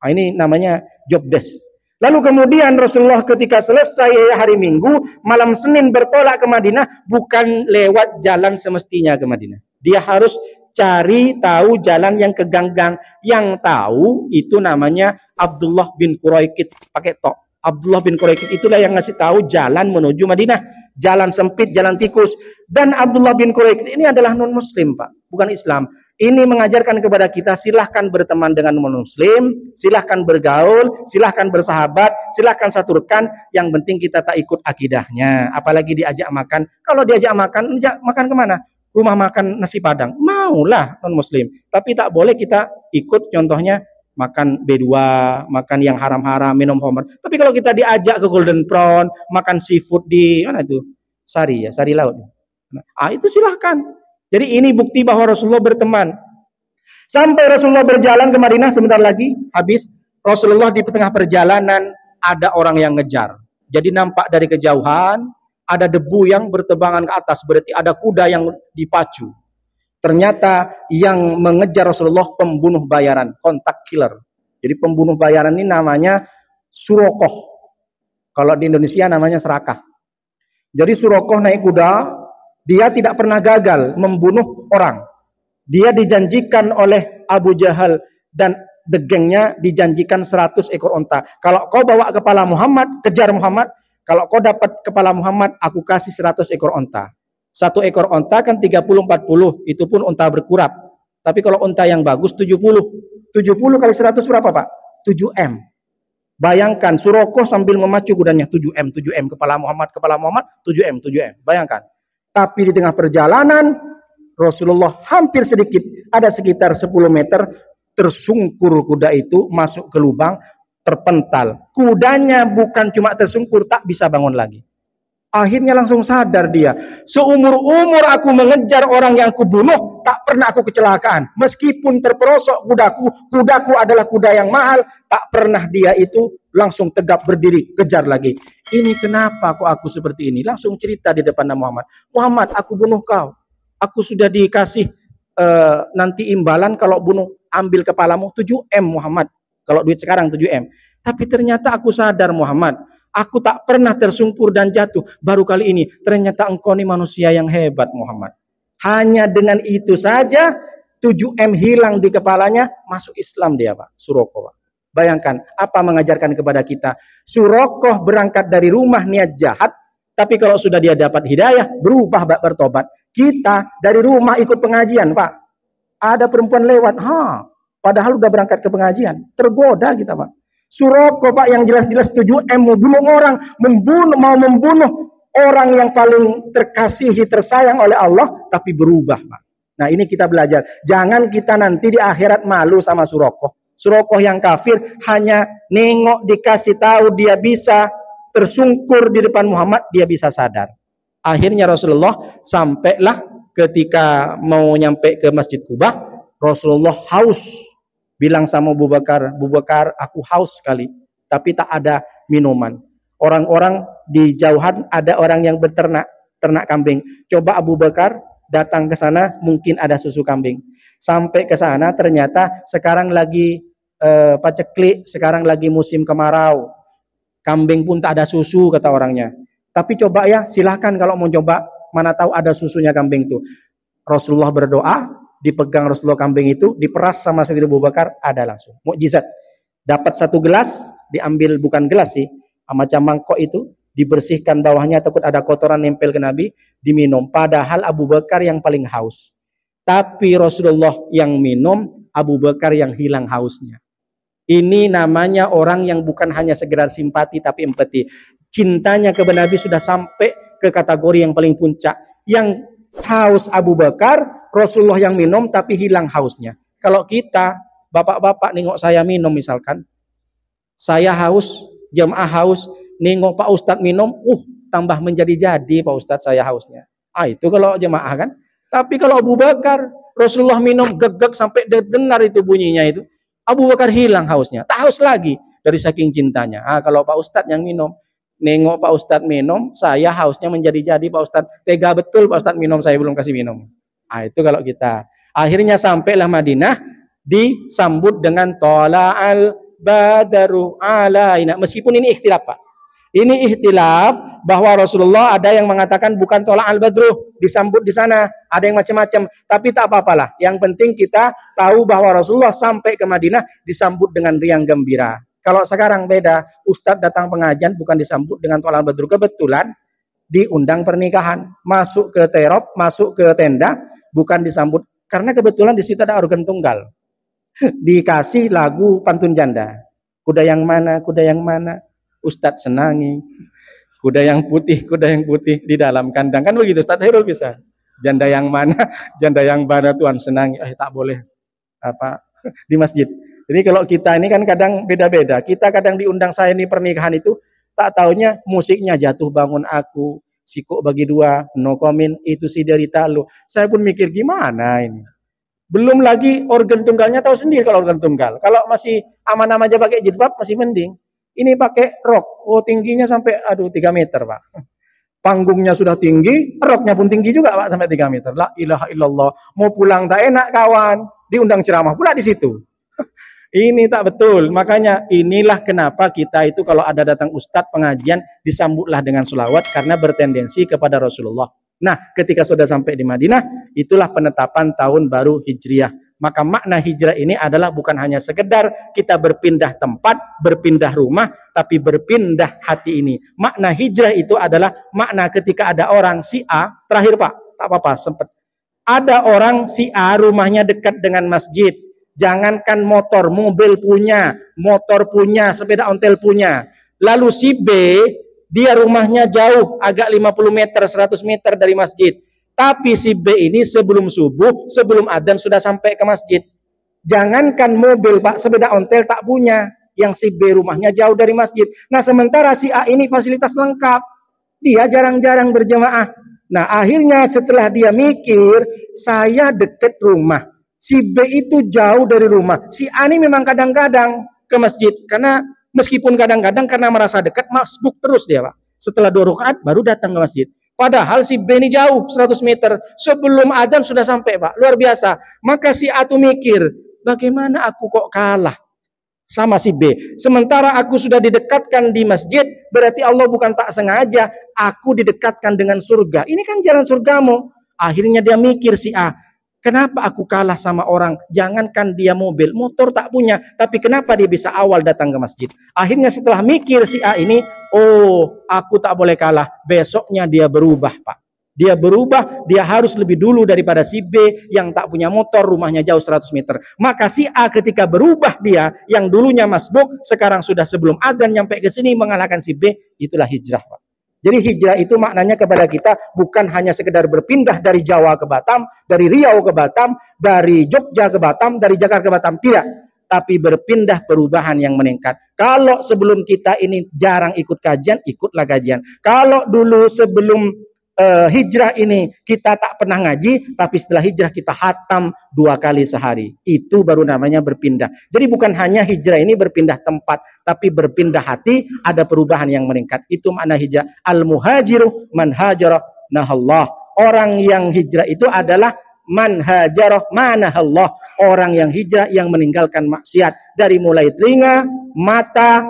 Ini namanya job desk. Lalu kemudian Rasulullah ketika selesai hari Minggu, malam Senin bertolak ke Madinah, bukan lewat jalan semestinya ke Madinah. Dia harus cari tahu jalan yang ke gang-gang. Yang tahu itu namanya Abdullah bin Quraikid, pakai tok. Abdullah bin Quraikid itulah yang ngasih tahu jalan menuju Madinah. Jalan sempit, jalan tikus. Dan Abdullah bin Quraikid ini adalah non-muslim, Pak, bukan Islam. Ini mengajarkan kepada kita, silahkan berteman dengan non-muslim, silahkan bergaul, silahkan bersahabat, silahkan satu rekan, yang penting kita tak ikut akidahnya. Apalagi diajak makan. Kalau diajak makan kemana? Rumah makan nasi Padang. Maulah non-muslim. Tapi tak boleh kita ikut, contohnya makan B2, makan yang haram-haram, minum homer. Tapi kalau kita diajak ke Golden Prawn, makan seafood di mana itu? Sari laut. Itu silahkan. Jadi ini bukti bahwa Rasulullah berteman. Sampai Rasulullah berjalan ke Madinah, sebentar lagi habis. Rasulullah di tengah perjalanan ada orang yang ngejar. Jadi nampak dari kejauhan ada debu yang bertebangan ke atas, berarti ada kuda yang dipacu. Ternyata yang mengejar Rasulullah pembunuh bayaran, kontak killer. Jadi pembunuh bayaran ini namanya Surokoh. Kalau di Indonesia namanya serakah. Jadi Surokoh naik kuda. Dia tidak pernah gagal membunuh orang. Dia dijanjikan oleh Abu Jahal dan the gengnya dijanjikan 100 ekor onta. Kalau kau bawa kepala Muhammad, kejar Muhammad. Kalau kau dapat kepala Muhammad, aku kasih 100 ekor onta. 1 ekor onta kan 30-40. Itu pun onta berkurap. Tapi kalau onta yang bagus 70. 70 kali 100 berapa, Pak? 7M. Bayangkan Surokoh sambil memacu kudanya 7M. Kepala Muhammad 7M. Bayangkan. Tapi di tengah perjalanan Rasulullah hampir sedikit, ada sekitar 10 meter, tersungkur kuda itu masuk ke lubang, terpental. Kudanya bukan cuma tersungkur, tak bisa bangun lagi. Akhirnya langsung sadar dia, seumur-umur aku mengejar orang yang aku bunuh, tak pernah aku kecelakaan. Meskipun terperosok kudaku adalah kuda yang mahal, tak pernah dia itu langsung tegap berdiri, kejar lagi. Ini kenapa kok aku seperti ini? Langsung cerita di depan Muhammad. Muhammad, aku bunuh kau. Aku sudah dikasih nanti imbalan kalau bunuh, ambil kepalamu 7M Muhammad. Kalau duit sekarang 7M. Tapi ternyata aku sadar Muhammad, aku tak pernah tersungkur dan jatuh. Baru kali ini, ternyata engkau ini manusia yang hebat Muhammad. Hanya dengan itu saja, 7M hilang di kepalanya, masuk Islam dia, Pak. Surokoh, Pak. Bayangkan, apa mengajarkan kepada kita. Surokoh berangkat dari rumah niat jahat, tapi kalau sudah dia dapat hidayah, berubah, Pak, bertobat. Kita dari rumah ikut pengajian, Pak. Ada perempuan lewat, padahal udah berangkat ke pengajian. Tergoda kita, Pak. Surokoh, Pak, yang jelas-jelas 7M membunuh orang, mau membunuh orang yang paling terkasihi, tersayang oleh Allah, tapi berubah, Pak. Nah, ini kita belajar. Jangan kita nanti di akhirat malu sama Surokoh. Surokoh yang kafir hanya nengok, dikasih tahu dia bisa tersungkur di depan Muhammad, dia bisa sadar. Akhirnya Rasulullah sampailah ketika mau nyampe ke Masjid Kubah, Rasulullah haus. Bilang sama Abu Bakar, aku haus sekali, tapi tak ada minuman. Orang-orang di jauhan ada orang yang ternak kambing. Coba Abu Bakar datang ke sana, mungkin ada susu kambing. Sampai ke sana ternyata sekarang lagi paceklik, sekarang lagi musim kemarau. Kambing pun tak ada susu kata orangnya. Tapi coba ya, silahkan kalau mau coba, mana tahu ada susunya kambing itu. Rasulullah berdoa, dipegang Rasulullah kambing itu, diperas sama Sayyidina Abu Bakar, ada langsung. Mukjizat. Dapat satu gelas, diambil bukan gelas sih, macam mangkok itu, dibersihkan bawahnya, takut ada kotoran nempel ke Nabi, diminum. Padahal Abu Bakar yang paling haus. Tapi Rasulullah yang minum, Abu Bakar yang hilang hausnya. Ini namanya orang yang bukan hanya sekedar simpati tapi empati. Cintanya kepada Nabi sudah sampai ke kategori yang paling puncak. Yang haus Abu Bakar, Rasulullah yang minum tapi hilang hausnya. Kalau kita, bapak-bapak nengok saya minum misalkan, saya haus, jamaah haus, nengok Pak Ustadz minum, tambah menjadi-jadi Pak Ustadz saya hausnya. Itu kalau jamaah kan. Tapi kalau Abu Bakar, Rasulullah minum gegek sampai dengar itu bunyinya itu, Abu Bakar hilang hausnya, tak haus lagi dari saking cintanya. Kalau Pak Ustadz yang minum, nengok Pak Ustadz minum, saya hausnya menjadi-jadi Pak Ustadz. Tega betul Pak Ustadz minum, saya belum kasih minum. Itu kalau kita. Akhirnya sampailah Madinah, disambut dengan Tola'al Badaru alaina. Meskipun ini ikhtilaf Pak. Ini ikhtilaf bahwa Rasulullah ada yang mengatakan bukan Tola'al Badru, disambut di sana. Ada yang macam-macam. Tapi tak apa-apalah. Yang penting kita tahu bahwa Rasulullah sampai ke Madinah disambut dengan riang gembira. Kalau sekarang beda, Ustadz datang pengajian bukan disambut dengan Tola'al Badru. Kebetulan diundang pernikahan, masuk ke terop, masuk ke tenda, bukan disambut. Karena kebetulan di situ ada organ tunggal. Dikasih lagu pantun janda. Kuda yang mana, kuda yang mana, Ustadz senangi. Kuda yang putih di dalam kandang. Kan begitu, Ustadz Hairul bisa. Janda yang mana Tuhan senangi. Tak boleh di masjid. Jadi kalau kita ini kan kadang beda-beda. Kita kadang diundang saya ini pernikahan itu, tak taunya musiknya Jatuh Bangun Aku, Sikuk Bagi Dua, No Comment, Itu Si Derita Lu. Saya pun mikir gimana ini. Belum lagi organ tunggalnya, tahu sendiri kalau organ tunggal. Kalau masih aman-aman aja pakai jilbab masih mending. Ini pakai rok, tingginya sampai 3 meter Pak. Panggungnya sudah tinggi, roknya pun tinggi juga Pak, sampai 3 meter. La ilaha illallah. Mau pulang tak enak kawan, diundang ceramah pula di situ. Ini tak betul. Makanya inilah kenapa kita itu kalau ada datang ustadz pengajian disambutlah dengan selawat karena bertendensi kepada Rasulullah. Nah, ketika sudah sampai di Madinah, itulah penetapan tahun baru Hijriah. Maka makna hijrah ini adalah bukan hanya sekedar kita berpindah tempat, berpindah rumah, tapi berpindah hati ini. Makna hijrah itu adalah makna ketika ada orang si A, terakhir Pak, tak apa-apa, sempat. Ada orang si A rumahnya dekat dengan masjid. Jangankan motor, mobil punya, motor punya, sepeda ontel punya. Lalu si B, dia rumahnya jauh, agak 50 meter, 100 meter dari masjid. Tapi si B ini sebelum subuh, sebelum adzan sudah sampai ke masjid. Jangankan mobil Pak, sepeda ontel tak punya. Yang si B rumahnya jauh dari masjid. Nah sementara si A ini fasilitas lengkap. Dia jarang-jarang berjemaah. Nah akhirnya setelah dia mikir, saya deket rumah. Si B itu jauh dari rumah. Si A ini memang kadang-kadang ke masjid. Karena meskipun kadang-kadang karena merasa dekat, masbuk terus dia Pak. Setelah 2 rakaat baru datang ke masjid. Padahal si B ini jauh 100 meter. Sebelum adzan sudah sampai Pak. Luar biasa. Maka si A itu mikir, bagaimana aku kok kalah sama si B. Sementara aku sudah didekatkan di masjid, berarti Allah bukan tak sengaja. Aku didekatkan dengan surga. Ini kan jalan surgamu. Akhirnya dia mikir si A. Kenapa aku kalah sama orang? Jangankan dia mobil, motor tak punya. Tapi kenapa dia bisa awal datang ke masjid? Akhirnya setelah mikir si A ini, aku tak boleh kalah. Besoknya dia berubah Pak. Dia berubah, dia harus lebih dulu daripada si B yang tak punya motor, rumahnya jauh 100 meter. Maka si A ketika berubah dia, yang dulunya masbuk, sekarang sudah sebelum adzan nyampe ke sini mengalahkan si B, itulah hijrah Pak. Jadi hijrah itu maknanya kepada kita bukan hanya sekedar berpindah dari Jawa ke Batam, dari Riau ke Batam, dari Jogja ke Batam, dari Jakarta ke Batam. Tidak. Tapi berpindah perubahan yang meningkat. Kalau sebelum kita ini jarang ikut kajian, ikutlah kajian. Kalau dulu sebelum hijrah ini kita tak pernah ngaji, tapi setelah hijrah kita khatam 2 kali sehari. Itu baru namanya berpindah. Jadi bukan hanya hijrah ini berpindah tempat, tapi berpindah hati, ada perubahan yang meningkat. Itu makna hijrah. Al-muhajiru man hajara nahallah. Orang yang hijrah itu adalah man hajara manahallah. Orang yang hijrah yang meninggalkan maksiat. Dari mulai telinga, mata,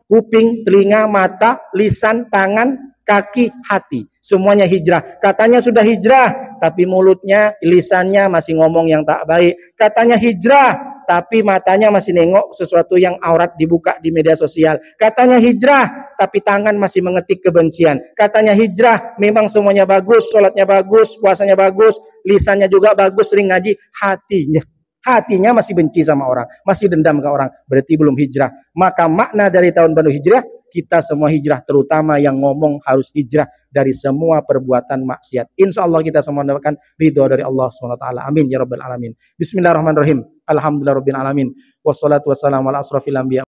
kuping, telinga, mata, lisan, tangan, kaki, hati. Semuanya hijrah. Katanya sudah hijrah, tapi mulutnya, lisannya masih ngomong yang tak baik. Katanya hijrah, tapi matanya masih nengok sesuatu yang aurat dibuka di media sosial. Katanya hijrah, tapi tangan masih mengetik kebencian. Katanya hijrah, memang semuanya bagus, sholatnya bagus, puasanya bagus, lisannya juga bagus, sering ngaji. Hatinya masih benci sama orang, masih dendam ke orang, berarti belum hijrah. Maka makna dari tahun baru hijrah, kita semua hijrah, terutama yang ngomong harus hijrah dari semua perbuatan maksiat. Insya Allah kita semua mendapatkan ridho dari Allah SWT. Amin ya rabbal alamin. Bismillahirrahmanirrahim. Alhamdulillahirabbil alamin. Wassalatu wassalamu ala asrofil anbiya.